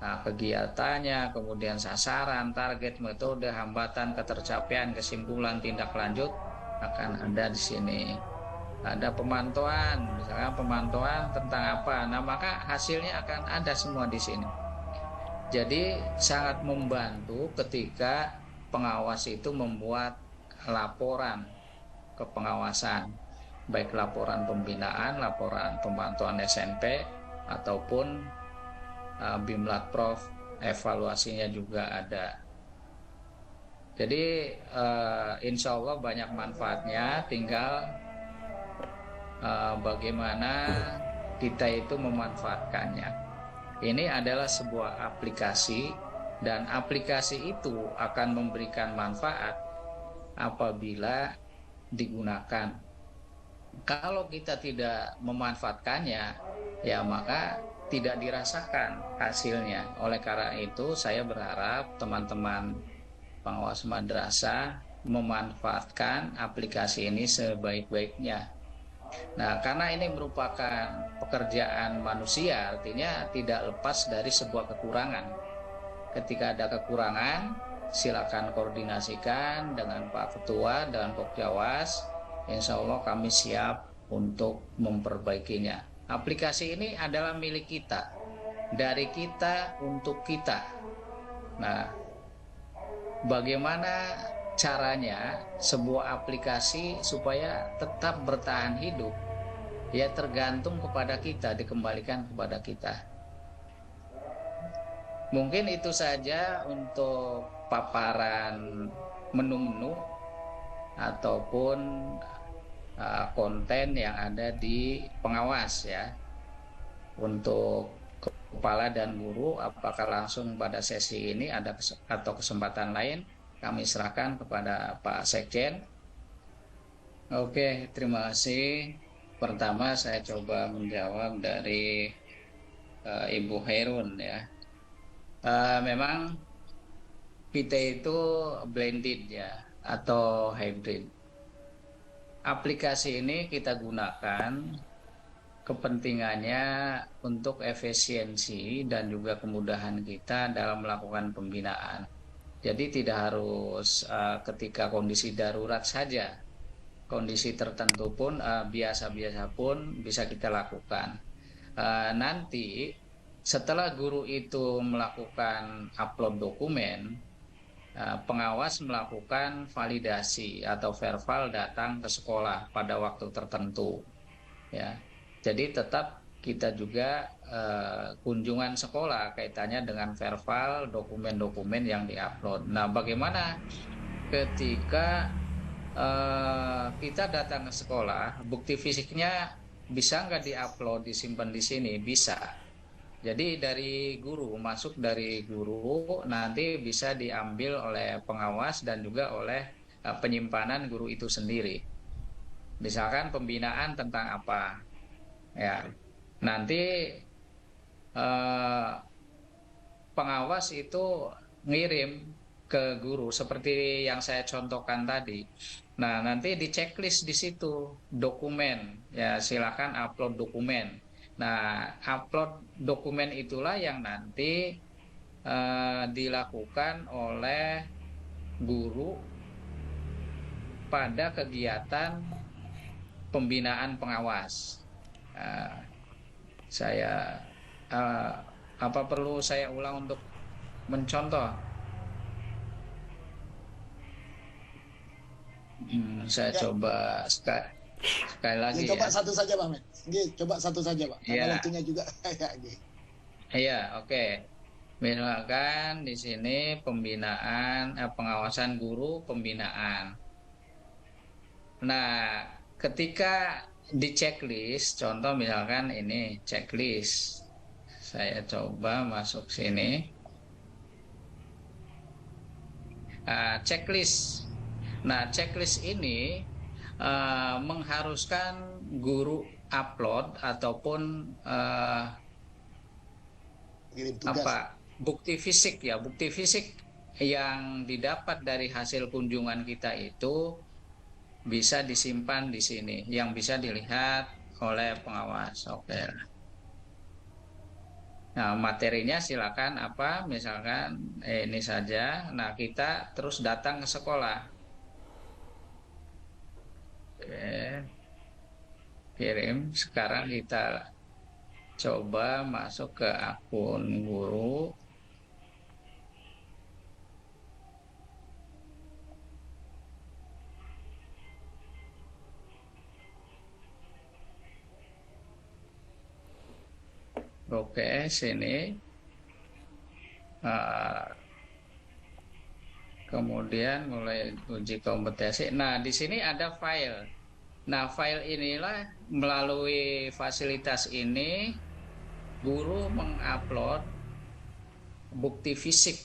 Nah, kegiatannya, kemudian sasaran, target, metode, hambatan, ketercapaian, kesimpulan, tindak lanjut akan ada di sini. Ada pemantauan, misalnya pemantauan tentang apa. Nah, maka hasilnya akan ada semua di sini. Jadi sangat membantu ketika pengawas itu membuat laporan ke pengawasan, baik laporan pembinaan, laporan pemantauan SNP, ataupun Bimlat Prof, evaluasinya juga ada. Jadi insya Allah banyak manfaatnya, tinggal bagaimana kita itu memanfaatkannya. Ini adalah sebuah aplikasi, dan aplikasi itu akan memberikan manfaat apabila digunakan. Kalau kita tidak memanfaatkannya, ya maka tidak dirasakan hasilnya. Oleh karena itu, saya berharap teman-teman pengawas madrasah memanfaatkan aplikasi ini sebaik-baiknya. Nah, karena ini merupakan pekerjaan manusia, artinya tidak lepas dari sebuah kekurangan. Ketika ada kekurangan, silakan koordinasikan dengan Pak Ketua, dengan Pokjawas. Insya Allah kami siap untuk memperbaikinya. Aplikasi ini adalah milik kita, dari kita untuk kita. Nah, bagaimana caranya sebuah aplikasi supaya tetap bertahan hidup? Ya tergantung kepada kita, dikembalikan kepada kita. Mungkin itu saja untuk paparan menu-menu ataupun konten yang ada di pengawas ya. Untuk kepala dan guru, apakah langsung pada sesi ini atau kesempatan lain, kami serahkan kepada Pak Sekjen. Oke, terima kasih. Pertama saya coba menjawab dari Ibu Herun ya. Memang kita itu blended ya, atau hybrid. Aplikasi ini kita gunakan kepentingannya untuk efisiensi dan juga kemudahan kita dalam melakukan pembinaan. Jadi tidak harus ketika kondisi darurat saja, kondisi tertentu pun biasa-biasa pun bisa kita lakukan. Nanti setelah guru itu melakukan upload dokumen, pengawas melakukan validasi atau verval datang ke sekolah pada waktu tertentu ya. Jadi tetap kita juga kunjungan sekolah kaitannya dengan verval dokumen-dokumen yang diupload. Nah, bagaimana ketika kita datang ke sekolah, bukti fisiknya bisa nggak diupload, disimpan di sini? Bisa. Jadi dari guru, masuk dari guru, nanti bisa diambil oleh pengawas dan juga oleh penyimpanan guru itu sendiri. Misalkan pembinaan tentang apa, ya nanti pengawas itu ngirim ke guru seperti yang saya contohkan tadi. Nah, nanti di checklist di situ dokumen, ya silakan upload dokumen. Nah, upload dokumen itulah yang nanti dilakukan oleh guru pada kegiatan pembinaan pengawas. Apa perlu saya ulang untuk mencontoh? Saya coba sekali lagi coba ya. Satu saja Pak Med. Coba satu saja Pak. Karena waktunya juga. Iya, oke. Misalkan di sini pembinaan, pengawasan guru pembinaan. Nah, ketika di checklist, contoh misalkan ini checklist. Saya coba masuk sini. Checklist. Nah, checklist ini mengharuskan guru upload ataupun bukti fisik ya, bukti fisik yang didapat dari hasil kunjungan kita itu bisa disimpan di sini, yang bisa dilihat oleh pengawas. Oke. Nah, materinya silakan apa, misalkan ini saja. Nah, kita terus datang ke sekolah. Oke. Kirim. Sekarang kita coba masuk ke akun guru. Oke, sini. Kemudian mulai uji kompetensi. Nah, di sini ada file. Nah, file inilah melalui fasilitas ini guru mengupload bukti fisik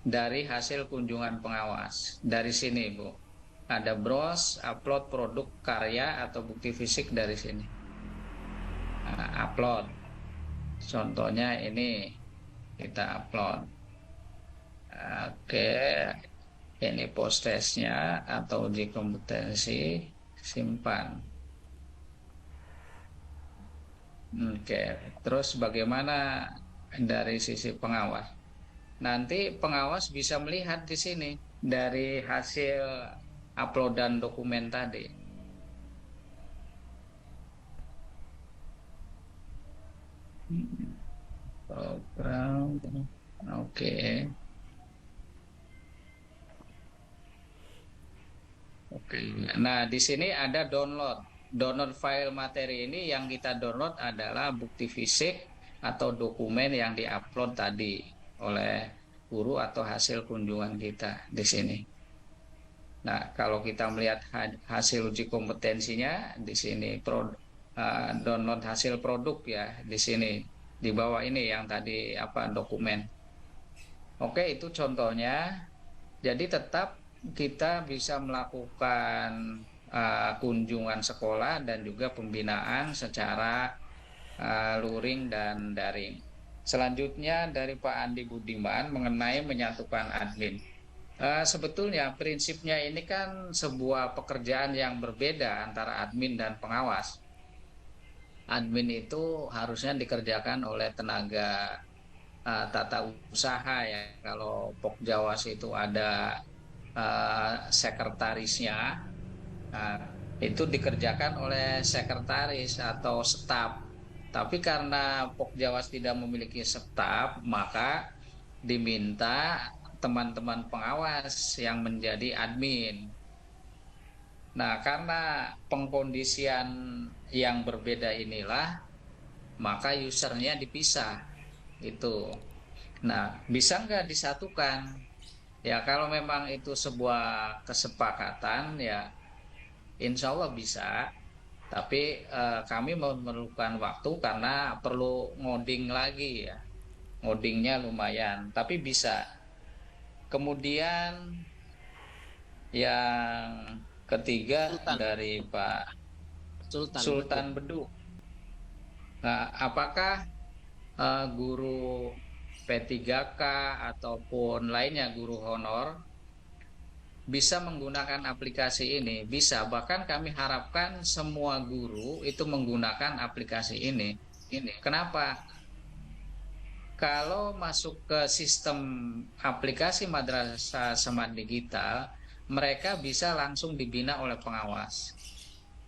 dari hasil kunjungan pengawas. Dari sini, Bu. Ada browse, upload produk karya atau bukti fisik dari sini. Nah, upload. Contohnya ini kita upload. Oke, ini post testnya atau uji kompetensi, simpan. Oke, terus bagaimana dari sisi pengawas? Nanti pengawas bisa melihat di sini dari hasil uploadan dokumen tadi. Program, oke. Oke. Nah, di sini ada download. Download file materi ini yang kita download adalah bukti fisik atau dokumen yang diupload tadi oleh guru atau hasil kunjungan kita di sini. Nah, kalau kita melihat hasil uji kompetensinya di sini download hasil produk ya di sini di bawah ini yang tadi apa dokumen. Oke, itu contohnya. Jadi tetap kita bisa melakukan kunjungan sekolah dan juga pembinaan secara luring dan daring. Selanjutnya dari Pak Andi Budiman mengenai menyatukan admin. Sebetulnya prinsipnya ini kan sebuah pekerjaan yang berbeda antara admin dan pengawas. Admin itu harusnya dikerjakan oleh tenaga tata usaha ya. Kalau Pokjawas itu ada sekretarisnya, itu dikerjakan oleh sekretaris atau staf. Tapi karena Pokjawas tidak memiliki staf, maka diminta teman-teman pengawas yang menjadi admin. Nah, karena pengkondisian yang berbeda inilah, maka usernya dipisah. Itu. Nah, bisa nggak disatukan? Ya, kalau memang itu sebuah kesepakatan, ya insya Allah bisa. Tapi kami memerlukan waktu karena perlu ngoding lagi ya. Ngodingnya lumayan, tapi bisa. Kemudian yang ketiga Sultan. dari Pak Sultan Beduk. Nah, apakah guru P3K ataupun lainnya guru honor bisa menggunakan aplikasi ini? Bisa, bahkan kami harapkan semua guru itu menggunakan aplikasi ini. Kenapa? Kalau masuk ke sistem aplikasi Madrasah Smart Digital, mereka bisa langsung dibina oleh pengawas.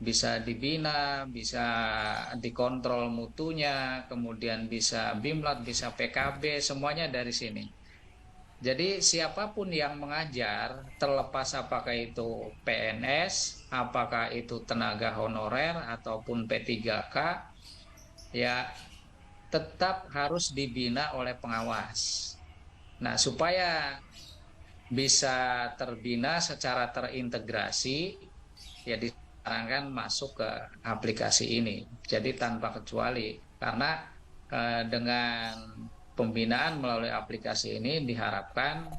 Bisa dibina, bisa dikontrol mutunya, kemudian bisa BIMLAT, bisa PKB, semuanya dari sini. Jadi siapapun yang mengajar, terlepas apakah itu PNS, apakah itu tenaga honorer, ataupun P3K, ya tetap harus dibina oleh pengawas. Nah, supaya bisa terbina secara terintegrasi, ya disarankan masuk ke aplikasi ini. Jadi tanpa kecuali, karena dengan pembinaan melalui aplikasi ini diharapkan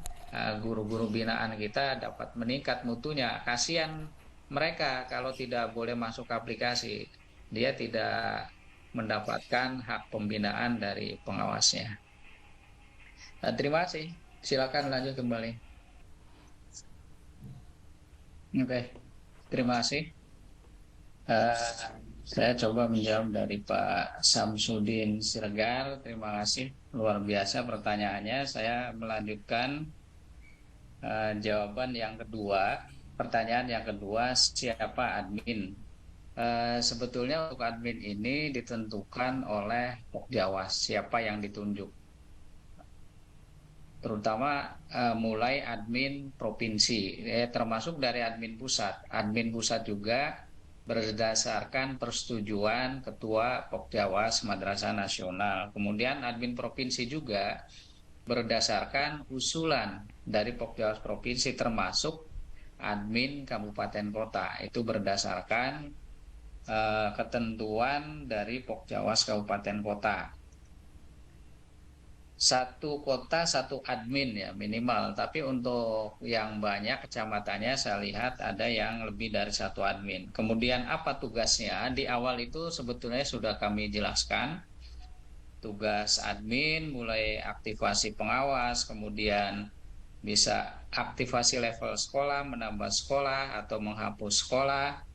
guru-guru binaan kita dapat meningkat mutunya. Kasihan mereka kalau tidak boleh masuk ke aplikasi, dia tidak mendapatkan hak pembinaan dari pengawasnya. Terima kasih. Silakan lanjut kembali. Oke, terima kasih. Saya coba menjawab dari Pak Samsudin Siregar. Terima kasih, luar biasa pertanyaannya. Saya melanjutkan jawaban yang kedua. Pertanyaan yang kedua, siapa admin? Sebetulnya untuk admin ini ditentukan oleh Pokjawas, siapa yang ditunjuk. Terutama mulai admin provinsi, termasuk dari admin pusat. Admin pusat juga berdasarkan persetujuan Ketua Pokjawas Madrasah Nasional. Kemudian admin provinsi juga berdasarkan usulan dari Pokjawas provinsi, termasuk admin kabupaten kota. Itu berdasarkan ketentuan dari Pokjawas kabupaten kota. Satu kota satu admin ya minimal, tapi untuk yang banyak kecamatannya saya lihat ada yang lebih dari satu admin. Kemudian apa tugasnya? Di awal itu sebetulnya sudah kami jelaskan. Tugas admin mulai aktivasi pengawas, kemudian bisa aktivasi level sekolah, menambah sekolah atau menghapus sekolah,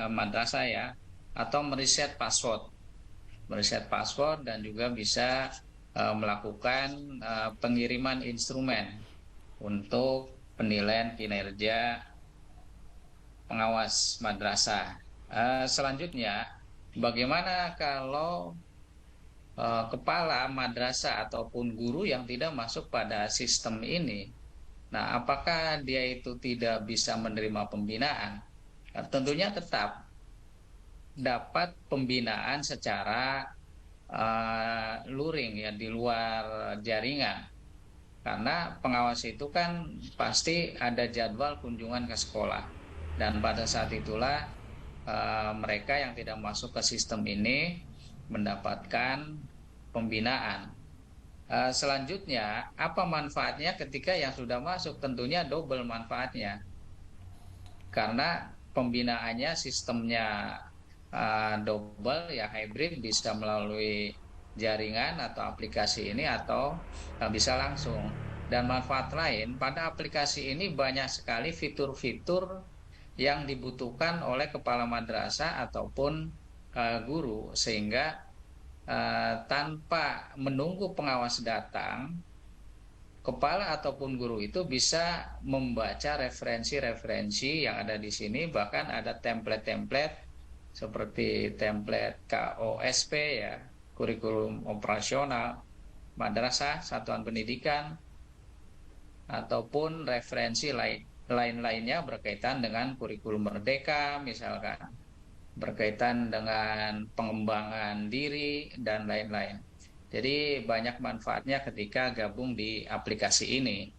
madrasah ya, atau meriset password dan juga bisa melakukan pengiriman instrumen untuk penilaian kinerja pengawas madrasah. Selanjutnya, bagaimana kalau kepala madrasah ataupun guru yang tidak masuk pada sistem ini? Nah, apakah dia itu tidak bisa menerima pembinaan? Tentunya tetap dapat pembinaan secara luring ya, di luar jaringan. Karena pengawas itu kan pasti ada jadwal kunjungan ke sekolah. Dan pada saat itulah mereka yang tidak masuk ke sistem ini mendapatkan pembinaan. Selanjutnya, apa manfaatnya ketika yang sudah masuk? Tentunya double manfaatnya. Karena pembinaannya sistemnya double ya, hybrid, bisa melalui jaringan atau aplikasi ini atau bisa langsung. Dan manfaat lain, pada aplikasi ini banyak sekali fitur-fitur yang dibutuhkan oleh kepala madrasah ataupun guru, sehingga tanpa menunggu pengawas datang, kepala ataupun guru itu bisa membaca referensi-referensi yang ada di sini. Bahkan ada template-template seperti template KOSP ya, kurikulum operasional madrasah, satuan pendidikan, ataupun referensi lain-lainnya berkaitan dengan kurikulum merdeka misalkan, berkaitan dengan pengembangan diri dan lain-lain. Jadi banyak manfaatnya ketika gabung di aplikasi ini.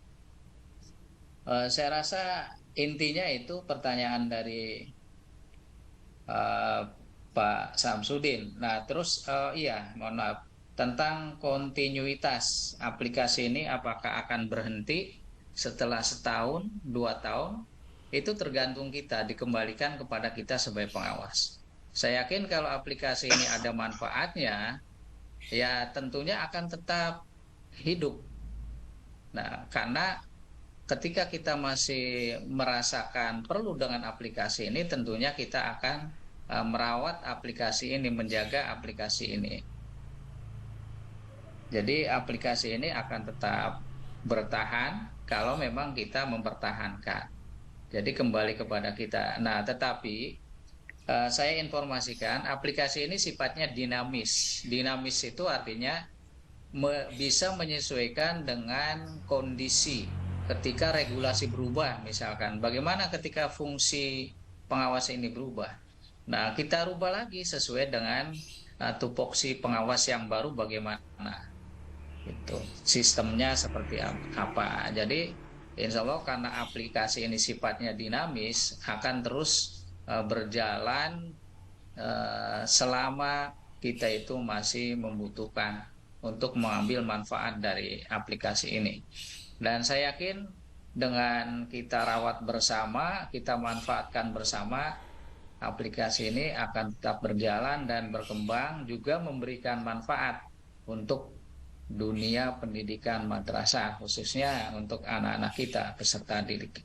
Saya rasa intinya itu pertanyaan dari Pak Samsudin. Nah, terus iya, mohon maaf, tentang kontinuitas aplikasi ini apakah akan berhenti setelah setahun, 2 tahun? Itu tergantung kita, dikembalikan kepada kita sebagai pengawas. Saya yakin kalau aplikasi ini ada manfaatnya, ya tentunya akan tetap hidup. Nah, karena ketika kita masih merasakan perlu dengan aplikasi ini, tentunya kita akan merawat aplikasi ini, menjaga aplikasi ini. Jadi aplikasi ini akan tetap bertahan kalau memang kita mempertahankan. Jadi kembali kepada kita. Nah, tetapi saya informasikan aplikasi ini sifatnya dinamis. Dinamis itu artinya bisa menyesuaikan dengan kondisi ketika regulasi berubah. Misalkan bagaimana ketika fungsi pengawas ini berubah. Nah, kita rubah lagi sesuai dengan tupoksi pengawas yang baru bagaimana. Itu sistemnya seperti apa. Jadi insya Allah karena aplikasi ini sifatnya dinamis, akan terus berjalan selama kita itu masih membutuhkan untuk mengambil manfaat dari aplikasi ini. Dan saya yakin dengan kita rawat bersama, kita manfaatkan bersama, aplikasi ini akan tetap berjalan dan berkembang, juga memberikan manfaat untuk dunia pendidikan madrasah, khususnya untuk anak-anak kita peserta didik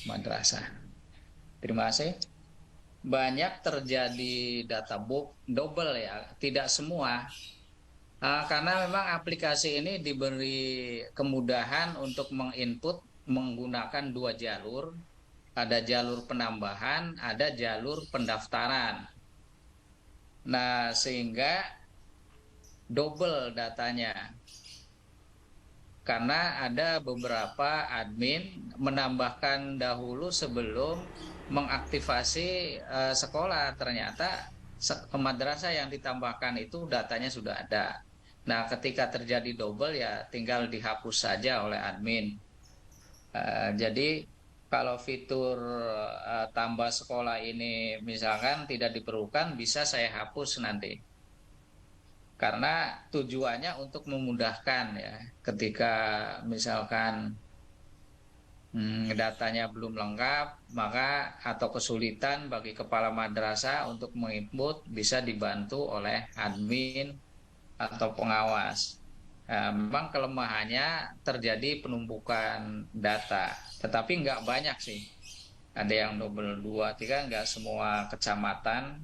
madrasah. Terima kasih. Banyak terjadi data double ya, tidak semua. Karena memang aplikasi ini diberi kemudahan untuk menginput menggunakan 2 jalur. Ada jalur penambahan, ada jalur pendaftaran. Nah, sehingga double datanya. Karena ada beberapa admin menambahkan dahulu sebelum mengaktifasi sekolah, ternyata madrasah yang ditambahkan itu datanya sudah ada. Nah, ketika terjadi double ya tinggal dihapus saja oleh admin. Jadi kalau fitur tambah sekolah ini misalkan tidak diperlukan, bisa saya hapus nanti. Karena tujuannya untuk memudahkan ya, ketika misalkan datanya belum lengkap, maka atau kesulitan bagi kepala madrasah untuk menginput bisa dibantu oleh admin atau pengawas. Memang kelemahannya terjadi penumpukan data, tetapi nggak banyak sih. Ada yang double 2, 3, nggak semua kecamatan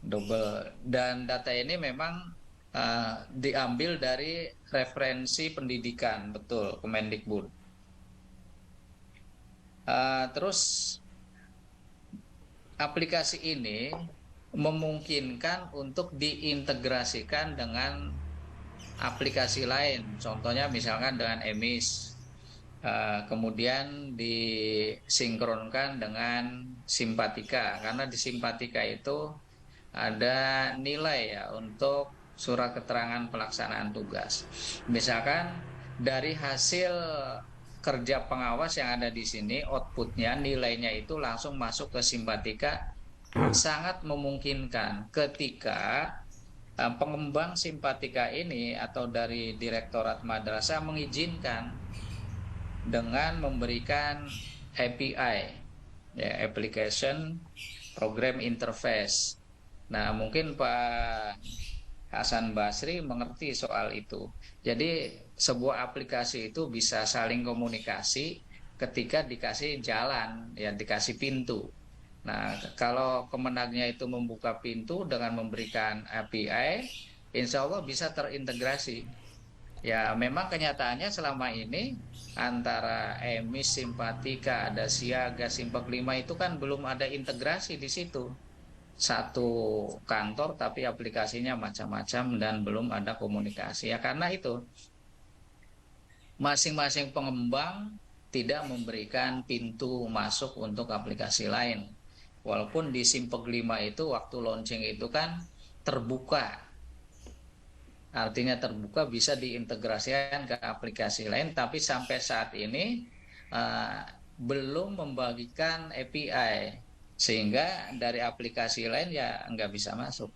double. Dan data ini memang diambil dari referensi pendidikan, betul, Kemendikbud. Terus aplikasi ini memungkinkan untuk diintegrasikan dengan aplikasi lain, contohnya misalkan dengan EMIS, kemudian disinkronkan dengan Simpatika, karena di Simpatika itu ada nilai ya untuk surat keterangan pelaksanaan tugas. Misalkan dari hasil kerja pengawas yang ada di sini, outputnya, nilainya itu langsung masuk ke Simpatika, sangat memungkinkan ketika pengembang Simpatika ini atau dari Direktorat Madrasah mengizinkan dengan memberikan API, ya, Application Program Interface. Nah, mungkin Pak Hasan Basri mengerti soal itu. Jadi sebuah aplikasi itu bisa saling komunikasi ketika dikasih jalan, ya dikasih pintu. Nah, kalau Kemenagnya itu membuka pintu dengan memberikan API, insya Allah bisa terintegrasi. Ya, memang kenyataannya selama ini antara EMIS, Simpatika, ada Siaga, Simpak 5 itu kan belum ada integrasi di situ. Satu kantor tapi aplikasinya macam-macam dan belum ada komunikasi. Ya karena itu masing-masing pengembang tidak memberikan pintu masuk untuk aplikasi lain. Walaupun di Simpek 5 itu waktu launching itu kan terbuka. Artinya terbuka bisa diintegrasikan ke aplikasi lain, tapi sampai saat ini belum membagikan API. Sehingga dari aplikasi lain ya nggak bisa masuk.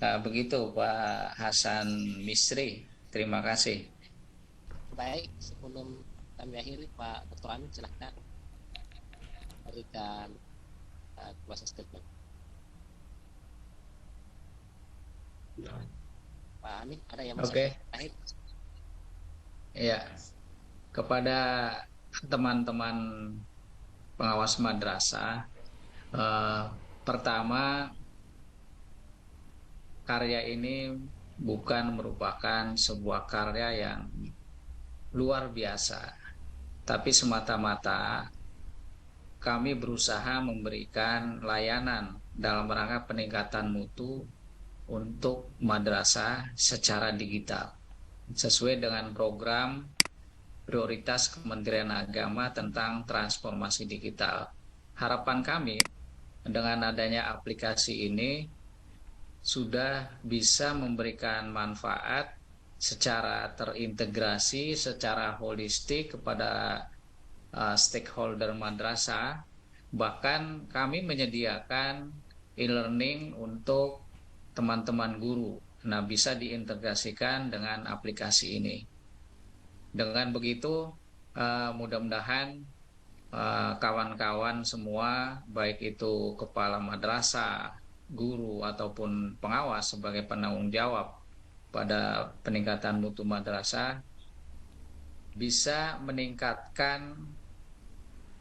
Nah, begitu Pak Hasan Misri. Terima kasih. Baik, sebelum kami akhiri, Pak Dr. Amin silahkan berikan closing statement. Pak Amin, ada yang masih terakhir? Ya, kepada teman-teman pengawas madrasah, pertama, karya ini bukan merupakan sebuah karya yang luar biasa, tapi semata-mata kami berusaha memberikan layanan dalam rangka peningkatan mutu untuk madrasah secara digital, sesuai dengan program prioritas Kementerian Agama tentang transformasi digital. Harapan kami dengan adanya aplikasi ini sudah bisa memberikan manfaat secara terintegrasi, secara holistik kepada stakeholder madrasah. Bahkan kami menyediakan e-learning untuk teman-teman guru. Nah, bisa diintegrasikan dengan aplikasi ini. Dengan begitu, mudah-mudahan kawan-kawan semua, baik itu kepala madrasah, guru, ataupun pengawas sebagai penanggung jawab pada peningkatan mutu madrasah, bisa meningkatkan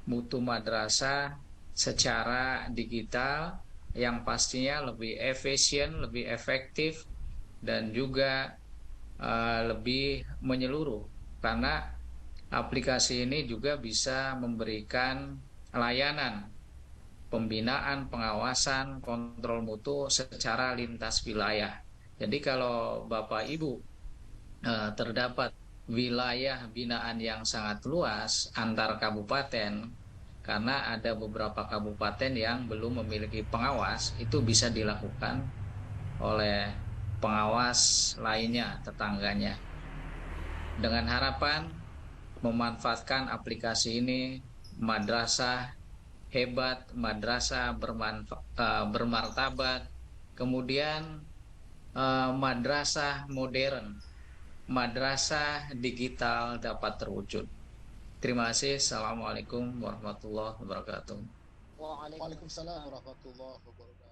mutu madrasah secara digital yang pastinya lebih efisien, lebih efektif, dan juga lebih menyeluruh, karena aplikasi ini juga bisa memberikan layanan pembinaan, pengawasan, kontrol mutu secara lintas wilayah. Jadi kalau Bapak Ibu terdapat wilayah binaan yang sangat luas antar kabupaten, karena ada beberapa kabupaten yang belum memiliki pengawas, itu bisa dilakukan oleh pengawas lainnya, tetangganya. Dengan harapan memanfaatkan aplikasi ini, madrasah hebat, madrasah bermartabat, kemudian madrasah modern, madrasah digital dapat terwujud. Terima kasih. Assalamualaikum warahmatullahi wabarakatuh. Waalaikumsalam warahmatullahi wabarakatuh.